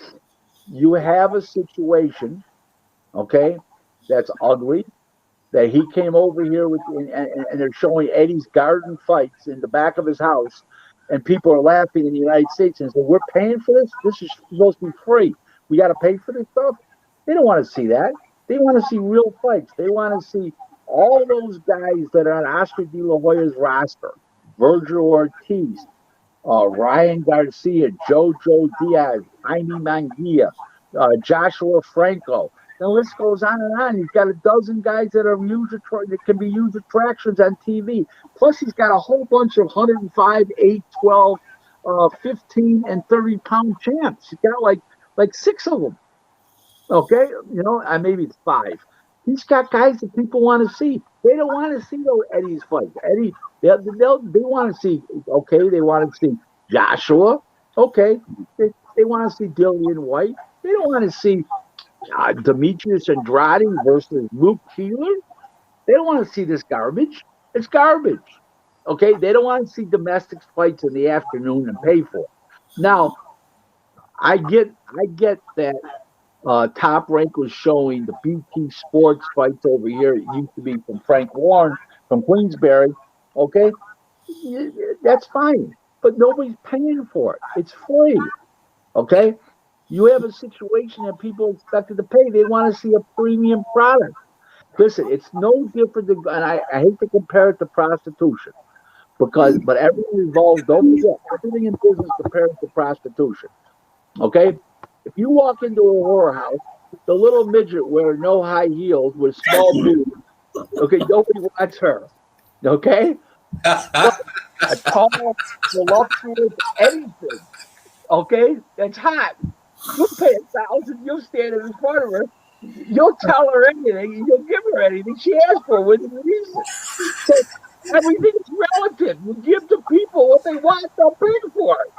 You have a situation, okay, that's ugly, that he came over here with, and they're showing Eddie's garden fights in the back of his house, and people are laughing in the United States and say, "We're paying for this? This is supposed to be free. We got to pay for this stuff?" They don't want to see that. They want to see real fights. They want to see all those guys that are on Oscar De La Hoya's roster. Virgil Ortiz, Ryan Garcia, Jojo Diaz, Jaime Manguia, Joshua Franco. The list goes on and on. He's got a dozen guys that are that can be huge attractions on TV. Plus, he's got a whole bunch of 105, 8, 12, 15, and 30-pound champs. He's got like 6 of them. Okay, maybe it's 5. He's got guys that people want to see. They don't want to see those Eddie's fights. Eddie, they want to see. Okay, they want to see Joshua. Okay, they want to see Dillian White. They don't want to see Demetrius Andrade versus Luke Keeler. They don't want to see this garbage. It's garbage. Okay, they don't want to see domestic fights in the afternoon and pay for it. Now, I get that. Top Rank was showing the BT Sports fights over here. It used to be from Frank Warren from Queensberry. Okay, that's fine, but nobody's paying for it. It's free. Okay, you have a situation that people expected to pay. They want to see a premium product. Listen, it's no different than, and I hate to compare it to prostitution, but everything involves. Don't forget, everything in business compares to prostitution. Okay. If you walk into a whorehouse, the little midget wearing no high heels with small boobs, okay, nobody wants her. Okay? But a tall, voluptuous, anything, okay, that's hot. You'll pay $1,000, you'll stand in front of her, you'll tell her anything, and you'll give her anything she asks for within reason. So everything is relative. You give the people what they want, they'll pay for it.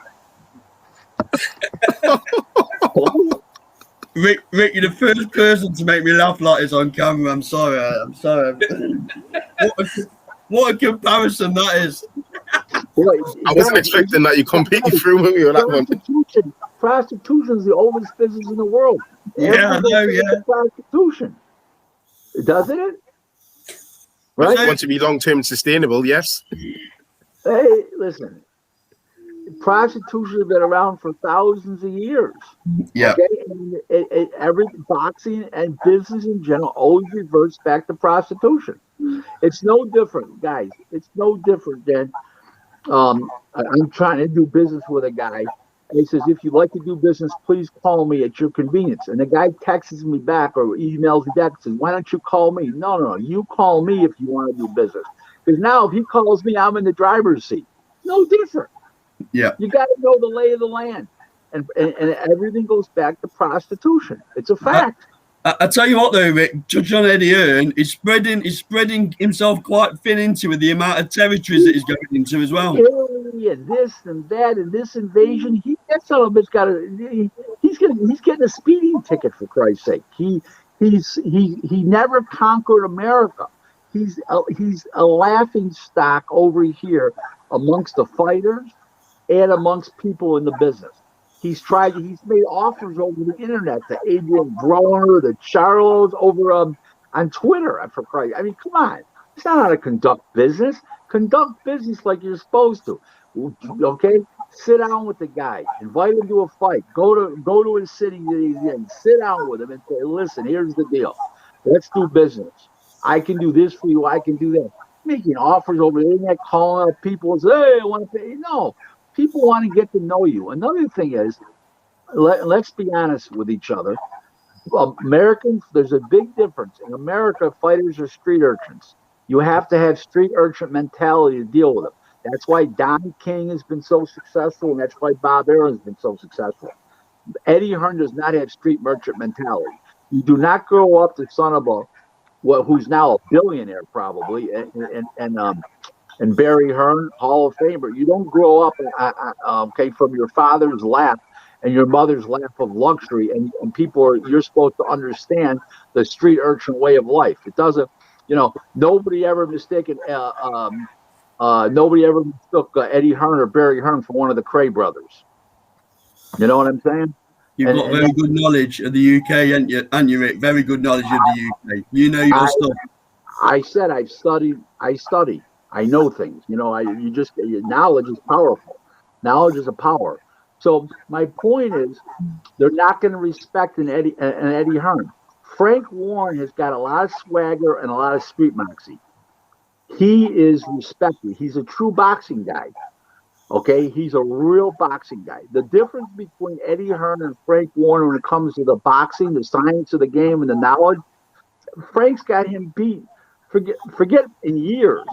Rick, you're the first person to make me laugh like this on camera. I'm sorry. What a comparison that is. I wasn't expecting that. You completely threw me on that one. Prostitution is the oldest business in the world. Yeah, I know, yeah. Prostitution. Doesn't it? Right? You want to be long-term sustainable, yes. Hey, listen. Prostitution has been around for thousands of years. Yeah. Okay? And every boxing and business in general always reverts back to prostitution. It's no different, guys. It's no different than I'm trying to do business with a guy, And he says, if you'd like to do business, please call me at your convenience. And the guy texts me back or emails me back and says, why don't you call me? No, you call me if you want to do business. Because now if he calls me, I'm in the driver's seat. No different. Yeah. You got to know the lay of the land. And everything goes back to prostitution. It's a fact. I tell you what, though, Rick, Judge John Eddie Hearn is spreading himself quite thin into with the amount of territories that he's going into as well. Italy and this and that and this invasion. That son of a bitch got he's getting a speeding ticket, for Christ's sake. He never conquered America. He's a laughing stock over here amongst the fighters and amongst people in the business. He's made offers over the internet to Adrian Broner, to Charlos over on Twitter, for Christ. I mean, come on. It's not how to conduct business. Conduct business like you're supposed to. Okay? Sit down with the guy. Invite him to a fight. Go to his city that he's in. Sit down with him and say, listen, here's the deal. Let's do business. I can do this for you. I can do that. Making offers over the internet, calling up people and say, hey, I want to pay. No. People want to get to know you. Another thing is, let's be honest with each other. Americans, there's a big difference. In America, fighters are street urchins. You have to have street urchin mentality to deal with them. That's why Don King has been so successful, and that's why Bob Arum has been so successful. Eddie Hearn does not have street merchant mentality. You do not grow up the son of who's now a billionaire probably, and Barry Hearn, Hall of Famer. You don't grow up from your father's lap and your mother's lap of luxury, and you're supposed to understand the street urchin way of life. It doesn't, nobody ever mistook Eddie Hearn or Barry Hearn for one of the Cray brothers. You know what I'm saying? You've got very good knowledge of the UK, and you, Rick, very good knowledge of the UK. You know your stuff. I said I study. I know things. Knowledge is powerful. Knowledge is a power. So my point is, they're not going to respect an Eddie Hearn. Frank Warren has got a lot of swagger and a lot of street moxie. He is respected. He's a true boxing guy. Okay, he's a real boxing guy. The difference between Eddie Hearn and Frank Warren when it comes to the boxing, the science of the game, and the knowledge, Frank's got him beat. Forget in years.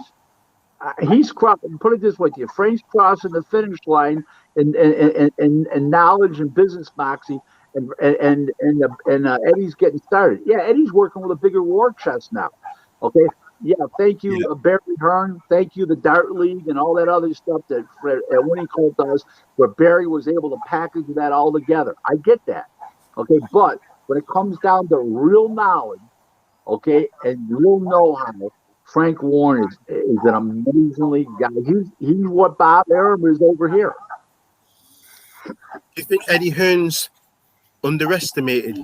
He's crossing. Put it this way to you: Frank's crossing the finish line in knowledge and business moxie, and Eddie's getting started. Yeah, Eddie's working with a bigger war chest now. Okay. Yeah, thank you, Barry Hearn. Thank you, the Dart League and all that other stuff that Winnie Colt does, where Barry was able to package that all together. I get that. Okay, but when it comes down to real knowledge, okay, and real know-how, Frank Warren is an amazingly guy. He's what Bob Arum is over here. Do you think Eddie Hearn's underestimated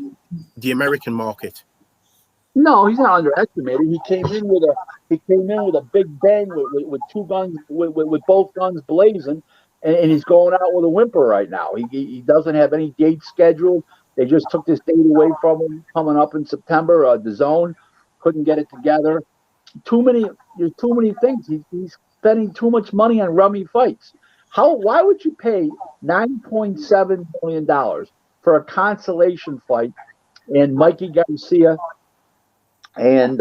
the American market? No, he's not underestimated. He came in with a big bang with two guns, with both guns blazing, and he's going out with a whimper right now. He doesn't have any date scheduled. They just took this date away from him coming up in September. The Zone couldn't get it together. There's too many things. He's spending too much money on rummy fights. Why would you pay $9.7 million for a consolation fight and Mikey Garcia and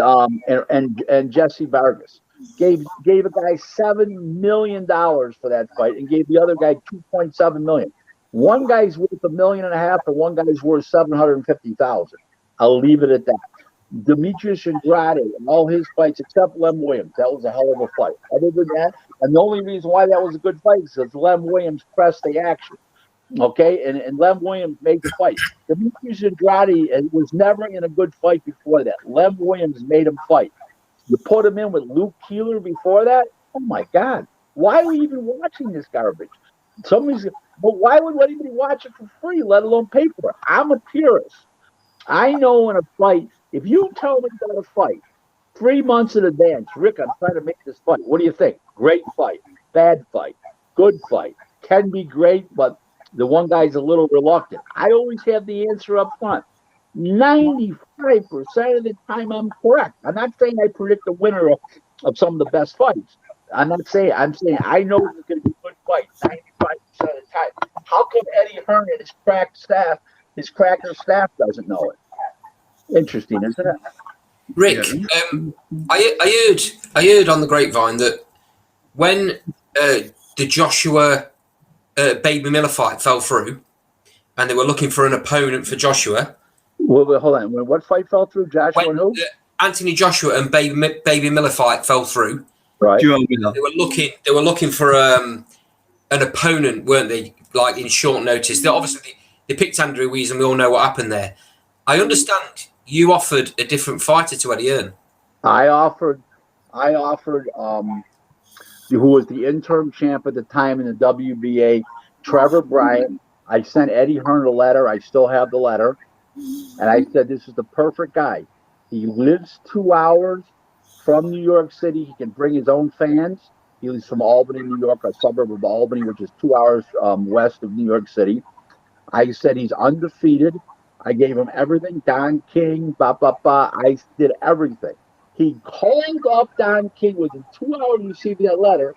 Jesse Vargas? Gave a guy $7 million for that fight and gave the other guy $2.7 million. One guy's worth $1.5 million and one guy's worth $750,000. I'll leave it at that. Demetrius Andrade and all his fights except Lem Williams, that was a hell of a fight. Other than that, and the only reason why that was a good fight is because Lem Williams pressed the action. Okay, and Lem Williams made the fight. Demetrius Andrade was never in a good fight before that. Lem Williams made him fight. You put him in with Luke Keeler before that? Oh my God. Why are we even watching this garbage? But why would anybody watch it for free, let alone pay for it? I'm a purist. I know in a fight, if you tell me about a fight 3 months in advance, Rick, I'm trying to make this fight. What do you think? Great fight, bad fight, good fight. Can be great, but the one guy's a little reluctant. I always have the answer up front. 95% of the time I'm correct. I'm not saying I predict the winner of some of the best I'm saying I know it's going to be a good fight 95% of the time. How come Hearn and his cracked staff doesn't know it. Interesting, isn't it? Rick, I heard on the grapevine that when the Joshua Baby Miller fight fell through, and they were looking for an opponent for Joshua. Well, hold on. When what fight fell through? Joshua and who? Anthony Joshua and Baby Miller fight fell through. Right. They were looking for an opponent, weren't they? Like in short notice. They picked Andrew Ruiz, and we all know what happened there. I understand you offered a different fighter to Eddie Hearn. I offered who was the interim champ at the time in the WBA, Trevor Bryant. I sent Eddie Hearn a letter. I still have the letter. And I said, this is the perfect guy. He lives 2 hours from New York City. He can bring his own fans. He lives from Albany, New York, a suburb of Albany, which is 2 hours west of New York City. I said he's undefeated. I gave him everything. Don King, I did everything. He called up Don King within 2 hours of receiving that letter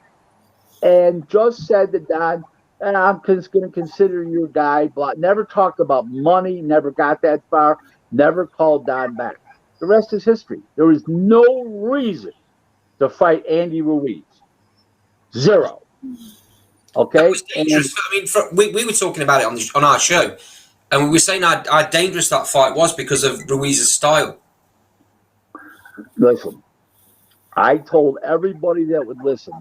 and just said to Don, I'm just going to consider you a guy. But never talked about money, never got that far, never called Don back. The rest is history. There was no reason to fight Andy Ruiz. Zero. Okay? That was dangerous. We were talking about it on our show, and we were saying how dangerous that fight was because of Ruiz's style. Listen, I told everybody that would listen,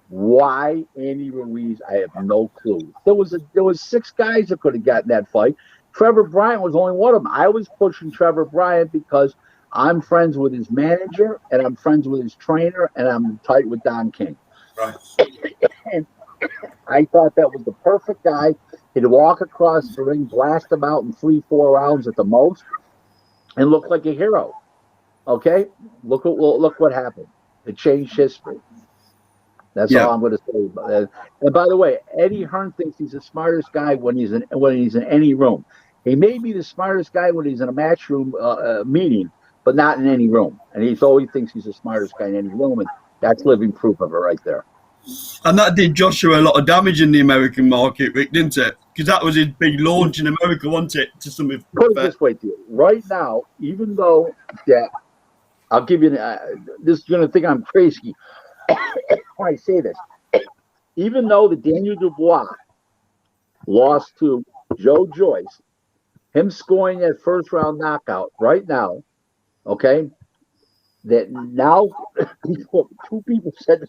why Andy Ruiz, I have no clue. There was 6 guys that could have gotten that fight. Trevor Bryant was only one of them. I was pushing Trevor Bryant because I'm friends with his manager, and I'm friends with his trainer, and I'm tight with Don King. Right. And I thought that was the perfect guy. He'd walk across the ring, blast him out in 3-4 rounds at the most, and look like a hero. Okay? Look what happened. It changed history. That's all I'm going to say. And by the way, Eddie Hearn thinks he's the smartest guy when he's in any room. He may be the smartest guy when he's in a matchroom meeting, but not in any room. And he always thinks he's the smartest guy in any room, and that's living proof of it right there. And that did Joshua a lot of damage in the American market, Rick, didn't it? Because that was his big launch in America, wasn't it? To some of put it this way to you. Right now, even though that, I'll give you this is going to think I'm crazy when I say this. Even though the Daniel Dubois lost to Joe Joyce, him scoring that first round knockout right now, okay, that now 2 people said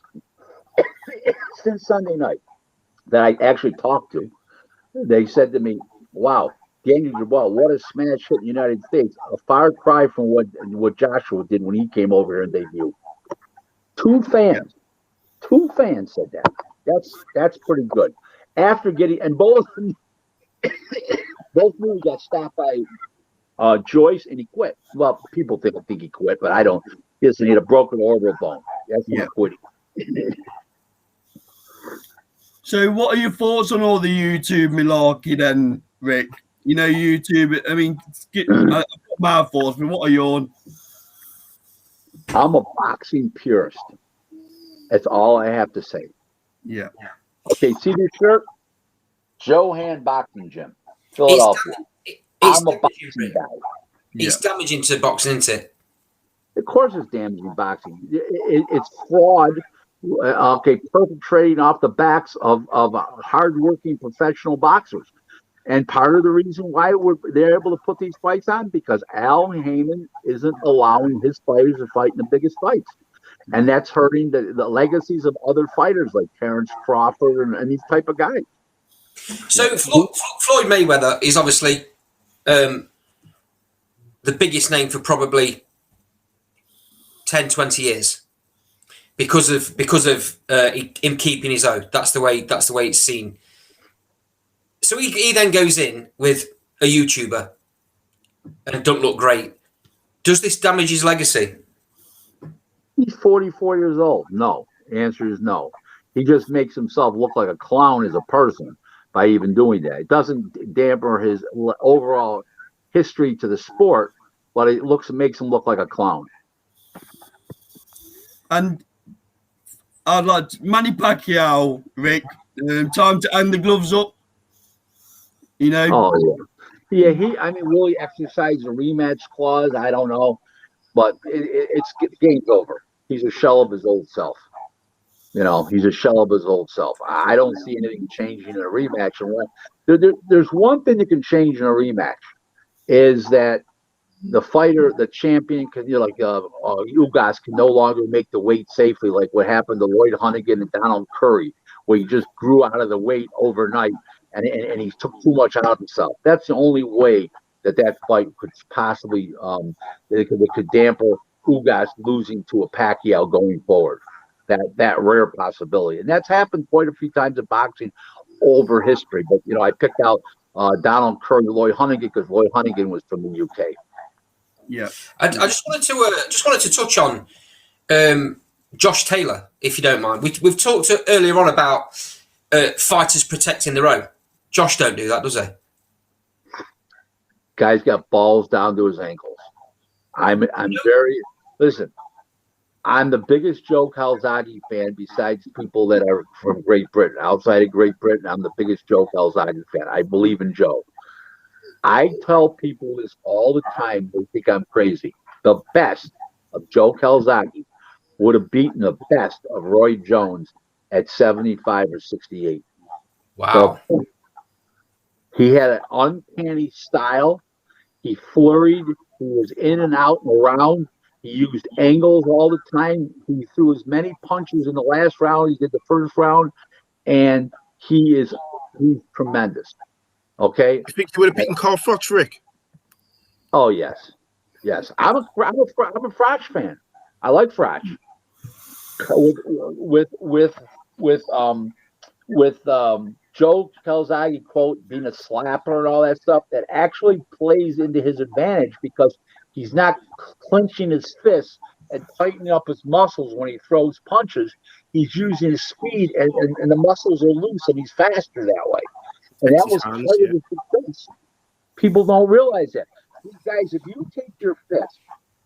since Sunday night that I actually talked to, they said to me, wow, Daniel Dubois, what a smash hit in the United States. A far cry from what Joshua did when he came over here and debuted. 2 fans said that. That's pretty good. After getting, and both moves got stopped by Joyce, and he quit. Well, people think he quit, but I don't. Listen, he had a broken orbital bone. That's not quitting. So what are your thoughts on all the YouTube malarkey then, Rick? You know, YouTube, I mean, I've got my thoughts, but what are yours? I'm a boxing purist. That's all I have to say. Yeah. Okay, see this shirt? Johan Boxing Gym, Philadelphia. I'm a boxing guy. It's damaging to boxing, isn't it? Of course it's damaging boxing. It's fraud, perpetrating off the backs of hardworking professional boxers. And part of the reason why they're able to put these fights on, because Al Heyman isn't allowing his fighters to fight in the biggest fights. And that's hurting the legacies of other fighters like Terrence Crawford and these type of guys. So Floyd Mayweather is obviously the biggest name for probably 10, 20 years because of him keeping his oath. That's the way it's seen. So he then goes in with a YouTuber and don't look great. Does this damage his legacy? He's 44 years old. No. The answer is no. He just makes himself look like a clown as a person by even doing that. It doesn't dampen his overall history to the sport, but it makes him look like a clown. And I'd like Manny Pacquiao, Rick. Time to hang the gloves up. You know? Oh yeah, I mean, will he exercise a rematch clause? I don't know, but it's game's over. He's a shell of his old self. He's a shell of his old self. I don't see anything changing in a rematch. There's one thing that can change in a rematch is that the fighter, the champion, can Ugas can no longer make the weight safely, like what happened to Lloyd Hunnigan and Donald Curry, where he just grew out of the weight overnight and he took too much out of himself. That's the only way that fight could possibly it could damper Ugas losing to a Pacquiao going forward. That rare possibility, and that's happened quite a few times in boxing over history. But I picked out Donald Curry, Lloyd Hunnigan, because Lloyd Hunnigan was from the UK. Yeah, I just wanted to touch on Josh Taylor, if you don't mind. We've talked earlier on about fighters protecting their own. Josh don't do that, does he? Guy's got balls down to his ankles. I'm listen. I'm the biggest Joe Calzaghe fan besides people that are from Great Britain. Outside of Great Britain, I'm the biggest Joe Calzaghe fan. I believe in Joe. I tell people this all the time. They think I'm crazy. The best of Joe Calzaghe would have beaten the best of Roy Jones at 75 or 68. Wow. So, he had an uncanny style. He flurried. He was in and out and around. He used angles all the time. He threw as many punches in the last round as he did the first round, and he's tremendous. Okay. I think you would have beaten Carl Froch, Rick. Oh yes. I'm a Froch fan. I like Froch. With Joe Calzaghe quote being a slapper and all that stuff, that actually plays into his advantage because he's not clenching his fists and tightening up his muscles when he throws punches. He's using his speed, and the muscles are loose, and he's faster that way. And that was part of the success. People don't realize that. These guys, if you take your fist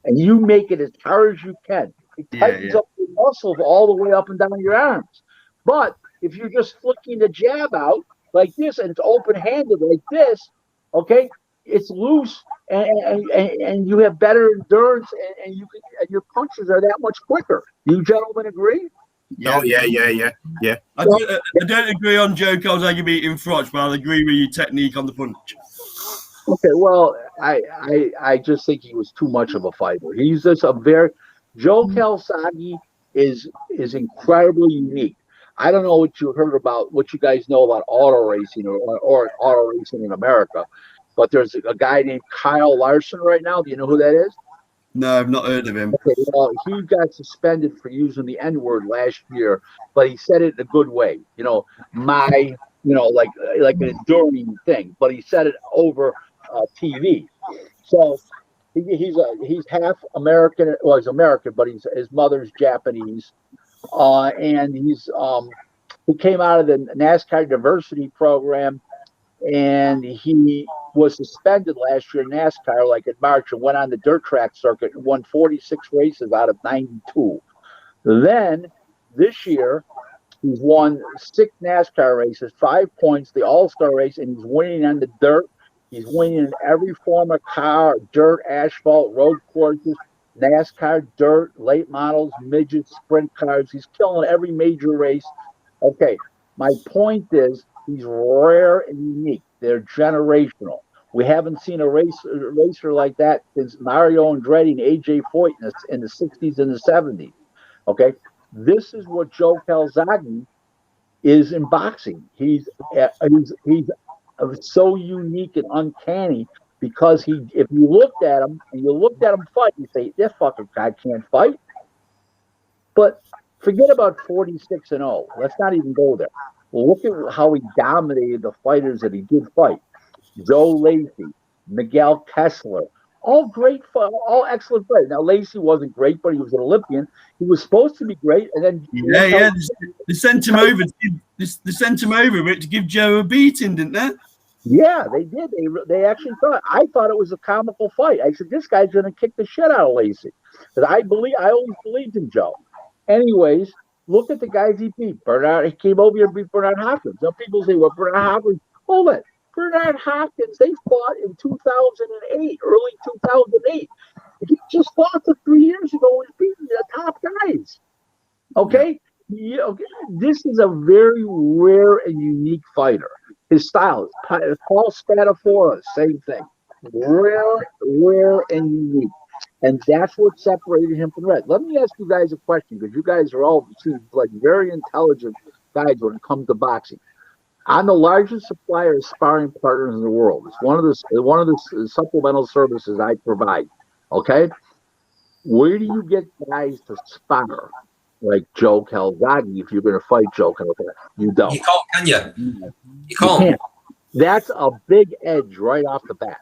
and you make it as hard as you can, it tightens up your muscles all the way up and down your arms. But if you're just flicking the jab out like this and it's open-handed like this, okay, it's loose and you have better endurance and your punches are that much quicker. You gentlemen agree? Yeah. Oh, yeah. I don't agree on Joe Calzaghe beating Froch, but I'll agree with your technique on the punch. Okay, well, I just think he was too much of a fighter. He's just Joe Calzaghe is incredibly unique. I don't know what you guys know about auto racing or auto racing in America, but there's a guy named Kyle Larson right now. Do you know who that is? No, I've not heard of him. Okay, well, he got suspended for using the N-word last year, but he said it in a good way. Like an enduring thing, but he said it over TV. So he's half American. Well, he's American, but his mother's Japanese, and he came out of the NASCAR diversity program, and he was suspended last year in NASCAR, like in March, and went on the dirt track circuit and won 46 races out of 92. Then this year, he's won 6 NASCAR races, 5 points, the All-Star race, and he's winning on the dirt. He's winning in every form of car, dirt, asphalt, road courses, NASCAR, dirt, late models, midgets, sprint cars. He's killing every major race. Okay, my point is he's rare and unique. They're generational. We haven't seen a racer like that since Mario Andretti and A.J. Foyt in the 60s and the 70s. Okay, this is what Joe Calzaghe is in boxing. He's so unique and uncanny because if you looked at him fight, you say, this fucking guy can't fight. But forget about 46-0. Let's not even go there. Look at how he dominated the fighters that he did fight. Joe Lacey, Miguel Kessler, all excellent fighters. Now Lacey wasn't great, but he was an Olympian. He was supposed to be great, and then they sent him over. They sent him over to give Joe a beating, didn't they? Yeah, they did. They actually thought. I thought it was a comical fight. I said, this guy's going to kick the shit out of Lacey, because I always believed in Joe. Anyways, look at the guys he beat. He came over here and beat Bernard Hopkins. Some people say, well, Bernard Hopkins, hold it. Bernard Hopkins, they fought in 2008, early 2008. He just fought 3 years ago. He's beating the top guys. Okay? Yeah, okay. This is a very rare and unique fighter. His style is Paul Spadafora, same thing. Rare and unique. And that's what separated him from the rest. Let me ask you guys a question, because you guys are all like very intelligent guys when it comes to boxing. I'm the largest supplier of sparring partners in the world. It's one of the supplemental services I provide. Okay, where do you get guys to spar like Joe Calzaghe if you're going to fight Joe Calzaghe? You don't. You can't, can you? You can't. You can't. That's a big edge right off the bat.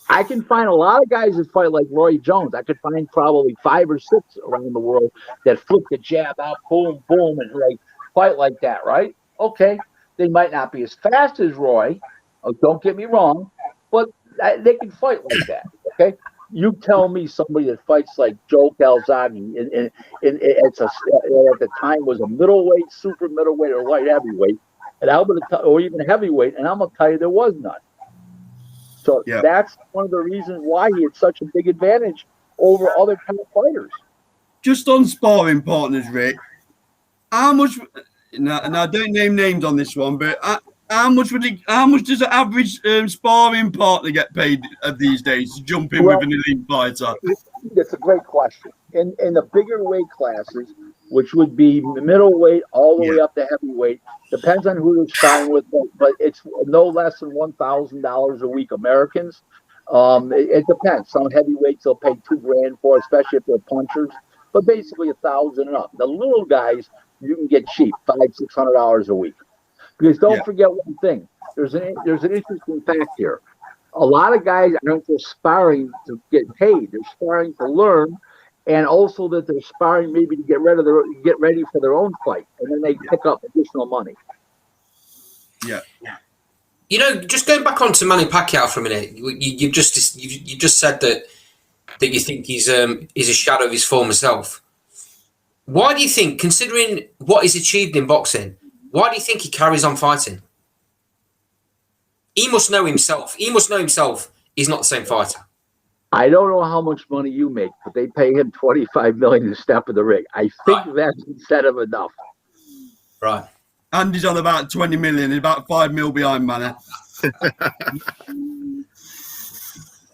I can find a lot of guys that fight like Roy Jones. I could find probably 5 or 6 around the world that flip the jab out, boom, boom, and like fight like that, right? Okay. They might not be as fast as Roy. Oh, don't get me wrong, but they can fight like that. Okay, you tell me somebody that fights like Joe Calzaghe, and it's at the time was a middleweight, super middleweight, or light heavyweight, and I'm gonna or even heavyweight, and I'm gonna tell you there was none. So that's one of the reasons why he had such a big advantage over other kind of fighters. Just on sparring partners, Rick, how much? Now, don't name names on this one, but how much does an average sparring partner get paid these days to jump in with an elite fighter? That's a great question. In the bigger weight classes, which would be middleweight all the way up to heavyweight, depends on who you're sparring with, but it's no less than $1,000 a week Americans. It depends. Some heavyweights they'll pay $2,000 for, especially if they're punchers. But basically $1,000 and up. The little guys you can get cheap, $500-600 a week. Because don't forget one thing. There's an interesting fact here. A lot of guys aren't just sparring to get paid. They're sparring to learn, and also that they're sparring maybe to get ready for their own fight, and then they pick up additional money. Yeah. You know, just going back onto Manny Pacquiao for a minute, you just said that you think he's a shadow of his former self. Why do you think, considering what he's achieved in boxing, why do you think he carries on fighting? He must know himself. He must know himself he's not the same fighter. I don't know how much money you make, but they pay him $25 million to step in the ring. I think that's incentive enough. Right. Andy's on about 20 million, about 5 mil behind Manny.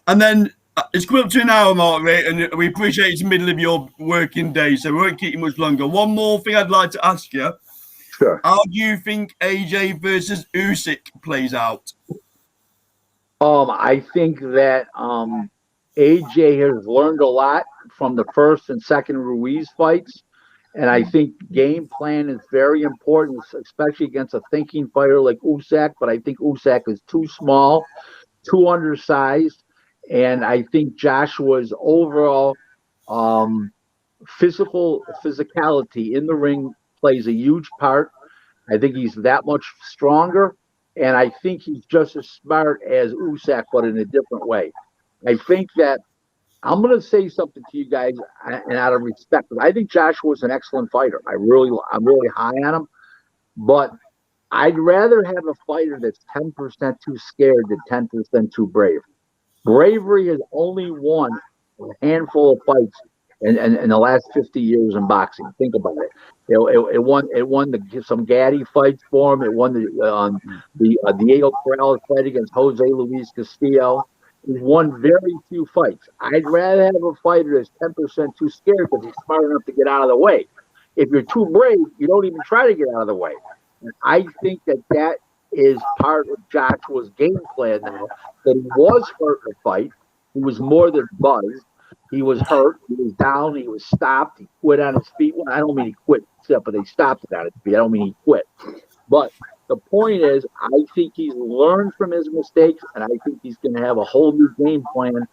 And then it's come up to an hour mark, Rick, and we appreciate it's the middle of your working day, so we won't keep you much longer. One more thing I'd like to ask you. Sure. How do you think AJ versus Usyk plays out? I think that AJ has learned a lot from the first and second Ruiz fights, and I think game plan is very important, especially against a thinking fighter like Usyk, but I think Usyk is too small, too undersized. And I think Joshua's overall physicality in the ring plays a huge part. I think he's that much stronger, and I think he's just as smart as Usyk, but in a different way. I think that I'm going to say something to you guys, and out of respect, I think Joshua's an excellent fighter. I'm really high on him, but I'd rather have a fighter that's 10% too scared than 10% too brave. Bravery has only won a handful of fights in the last 50 years in boxing. Think about it. It won some Gaddy fights for him. It won the Diego Corrales fight against Jose Luis Castillo. He's won very few fights. I'd rather have a fighter that's 10% too scared because he's smart enough to get out of the way. If you're too brave, you don't even try to get out of the way. And I think that is part of Joshua's game plan now, that he was hurt in the fight. He was more than buzzed. He was hurt. He was down. He was stopped. He quit on his feet. Well, I don't mean he quit, but they stopped it on his feet. I don't mean he quit. But the point is, I think he's learned from his mistakes, and I think he's going to have a whole new game plan,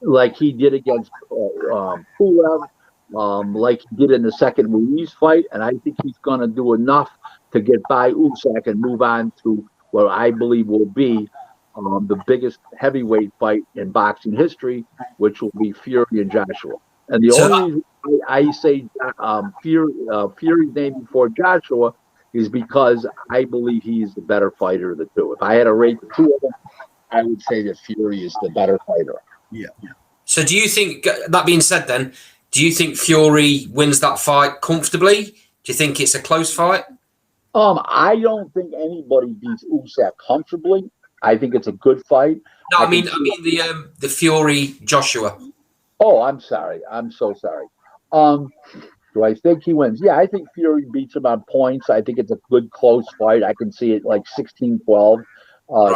like he did against Pulev, like he did in the second Ruiz fight. And I think he's going to do enough to get by Usyk and move on to what I believe will be the biggest heavyweight fight in boxing history, which will be Fury and Joshua. And the only reason I say Fury's name before Joshua is because I believe he is the better fighter of the two. If I had to rate the two of them, I would say that Fury is the better fighter. Yeah. So do you think, that being said then, do you think Fury wins that fight comfortably? Do you think it's a close fight? I don't think anybody beats Usyk comfortably. I think it's a good fight. No, I mean the Fury Joshua. Oh, I'm sorry. I'm so sorry. Do I think he wins? Yeah, I think Fury beats him on points. I think it's a good close fight. I can see it like 16-12,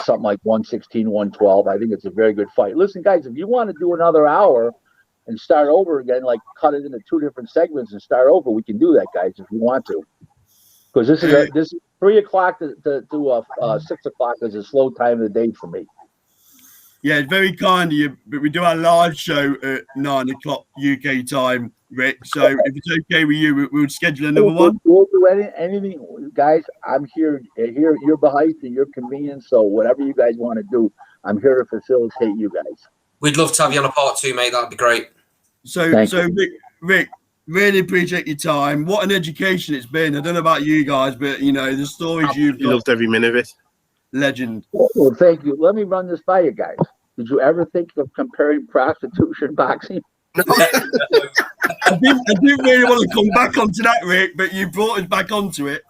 something like 116, 112. I think it's a very good fight. Listen, guys, if you want to do another hour and start over again, like cut it into two different segments and start over, we can do that, guys, if you want to. Because this is 3 o'clock to 6 o'clock is a slow time of the day for me. Yeah, it's very kind of you, but we do our live show at 9 o'clock UK time, Rick. So if it's okay with you, we'll schedule another one. We'll do anything, guys. I'm here your behest and your convenience. So whatever you guys want to do, I'm here to facilitate you guys. We'd love to have you on a part 2, mate. That'd be great. So Rick, really appreciate your time. What an education it's been. I don't know about you guys, but the stories you've got. Loved every minute of it. Legend. Well, thank you. Let me run this by you guys. Did you ever think of comparing prostitution and boxing? I didn't really want to come back onto that, Rick, but you brought us back onto it.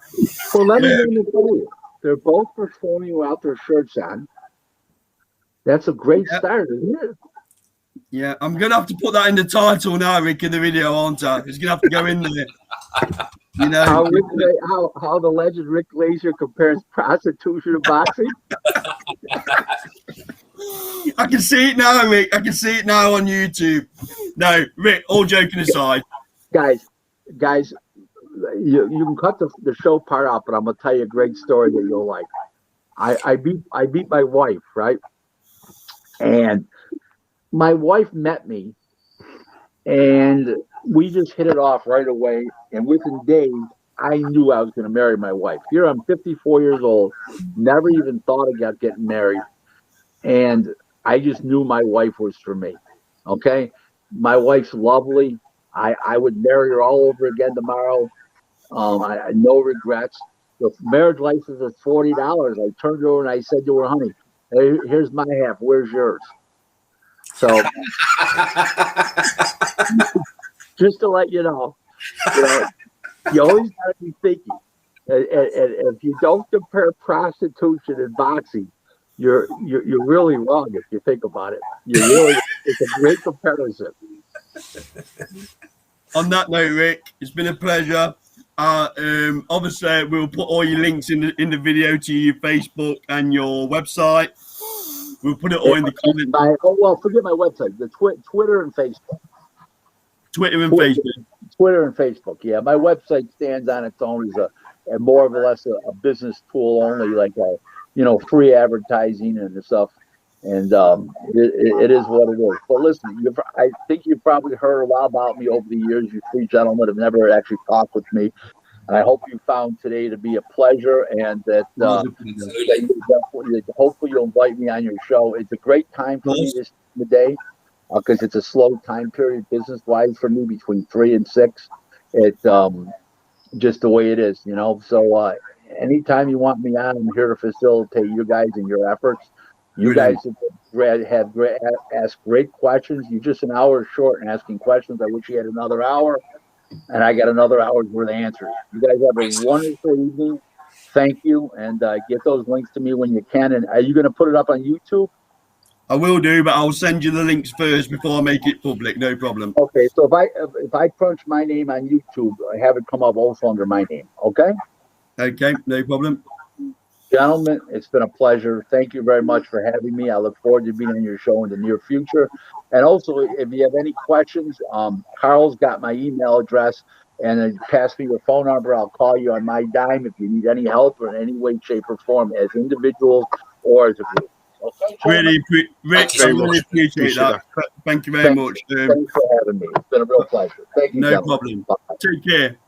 Well, let me tell you. They're both performing without their shirts on. That's a great start, isn't it? Yeah, I'm going to have to put that in the title now, Rick, in the video, aren't I? It's going to have to go in there. How the legend Rick Glaser compares prostitution to boxing? I can see it now, Rick. I can see it now on YouTube. No, Rick, all joking aside. Guys, you can cut the show part out, but I'm going to tell you a great story that you'll like. I beat my wife, right? And my wife met me, and we just hit it off right away. And within days, I knew I was going to marry my wife. Here I'm 54 years old, never even thought about getting married. And I just knew my wife was for me. Okay? My wife's lovely. I would marry her all over again tomorrow. I no regrets. The marriage license is $40. I turned her over and I said to her, honey, hey, here's my half. Where's yours? So just to let you know, you always got to be thinking. And if you don't compare prostitution and boxing, you're really wrong if you think about it. It's a great comparison. On that note, Rick, it's been a pleasure. Obviously, we'll put all your links in the video to your Facebook and your website. We'll put it all in the comments. Forget my website. The Twitter and Facebook. Twitter and Facebook. Yeah, my website stands on its own as a more or less a business tool only, like free advertising and stuff. And it is what it is. But listen, I think you've probably heard a lot about me over the years. You three gentlemen have never actually talked with me. And I hope you found today to be a pleasure, and that hopefully you'll invite me on your show. It's a great time for me this day because it's a slow time period business-wise for me between 3 and 6. It's just the way it is, So anytime you want me on, I'm here to facilitate you guys and your efforts. You guys have asked great questions. You're just an hour short in asking questions. I wish you had another hour. And I got another hour's worth of answers. You guys have a wonderful evening. Thank you. And get those links to me when you can. And are you going to put it up on YouTube? I will do, but I'll send you the links first before I make it public. No problem. Okay. So if I crunch my name on YouTube, I have it come up also under my name. Okay? Okay. No problem. Gentlemen, it's been a pleasure. Thank you very much for having me. I look forward to being on your show in the near future. And also, if you have any questions, Carl's got my email address, and pass me your phone number. I'll call you on my dime if you need any help or in any way, shape, or form as individuals or as a group. Okay? Really appreciate that. Thank you very much. Thanks for having me. It's been a real pleasure. Thank you. No problem. Take care.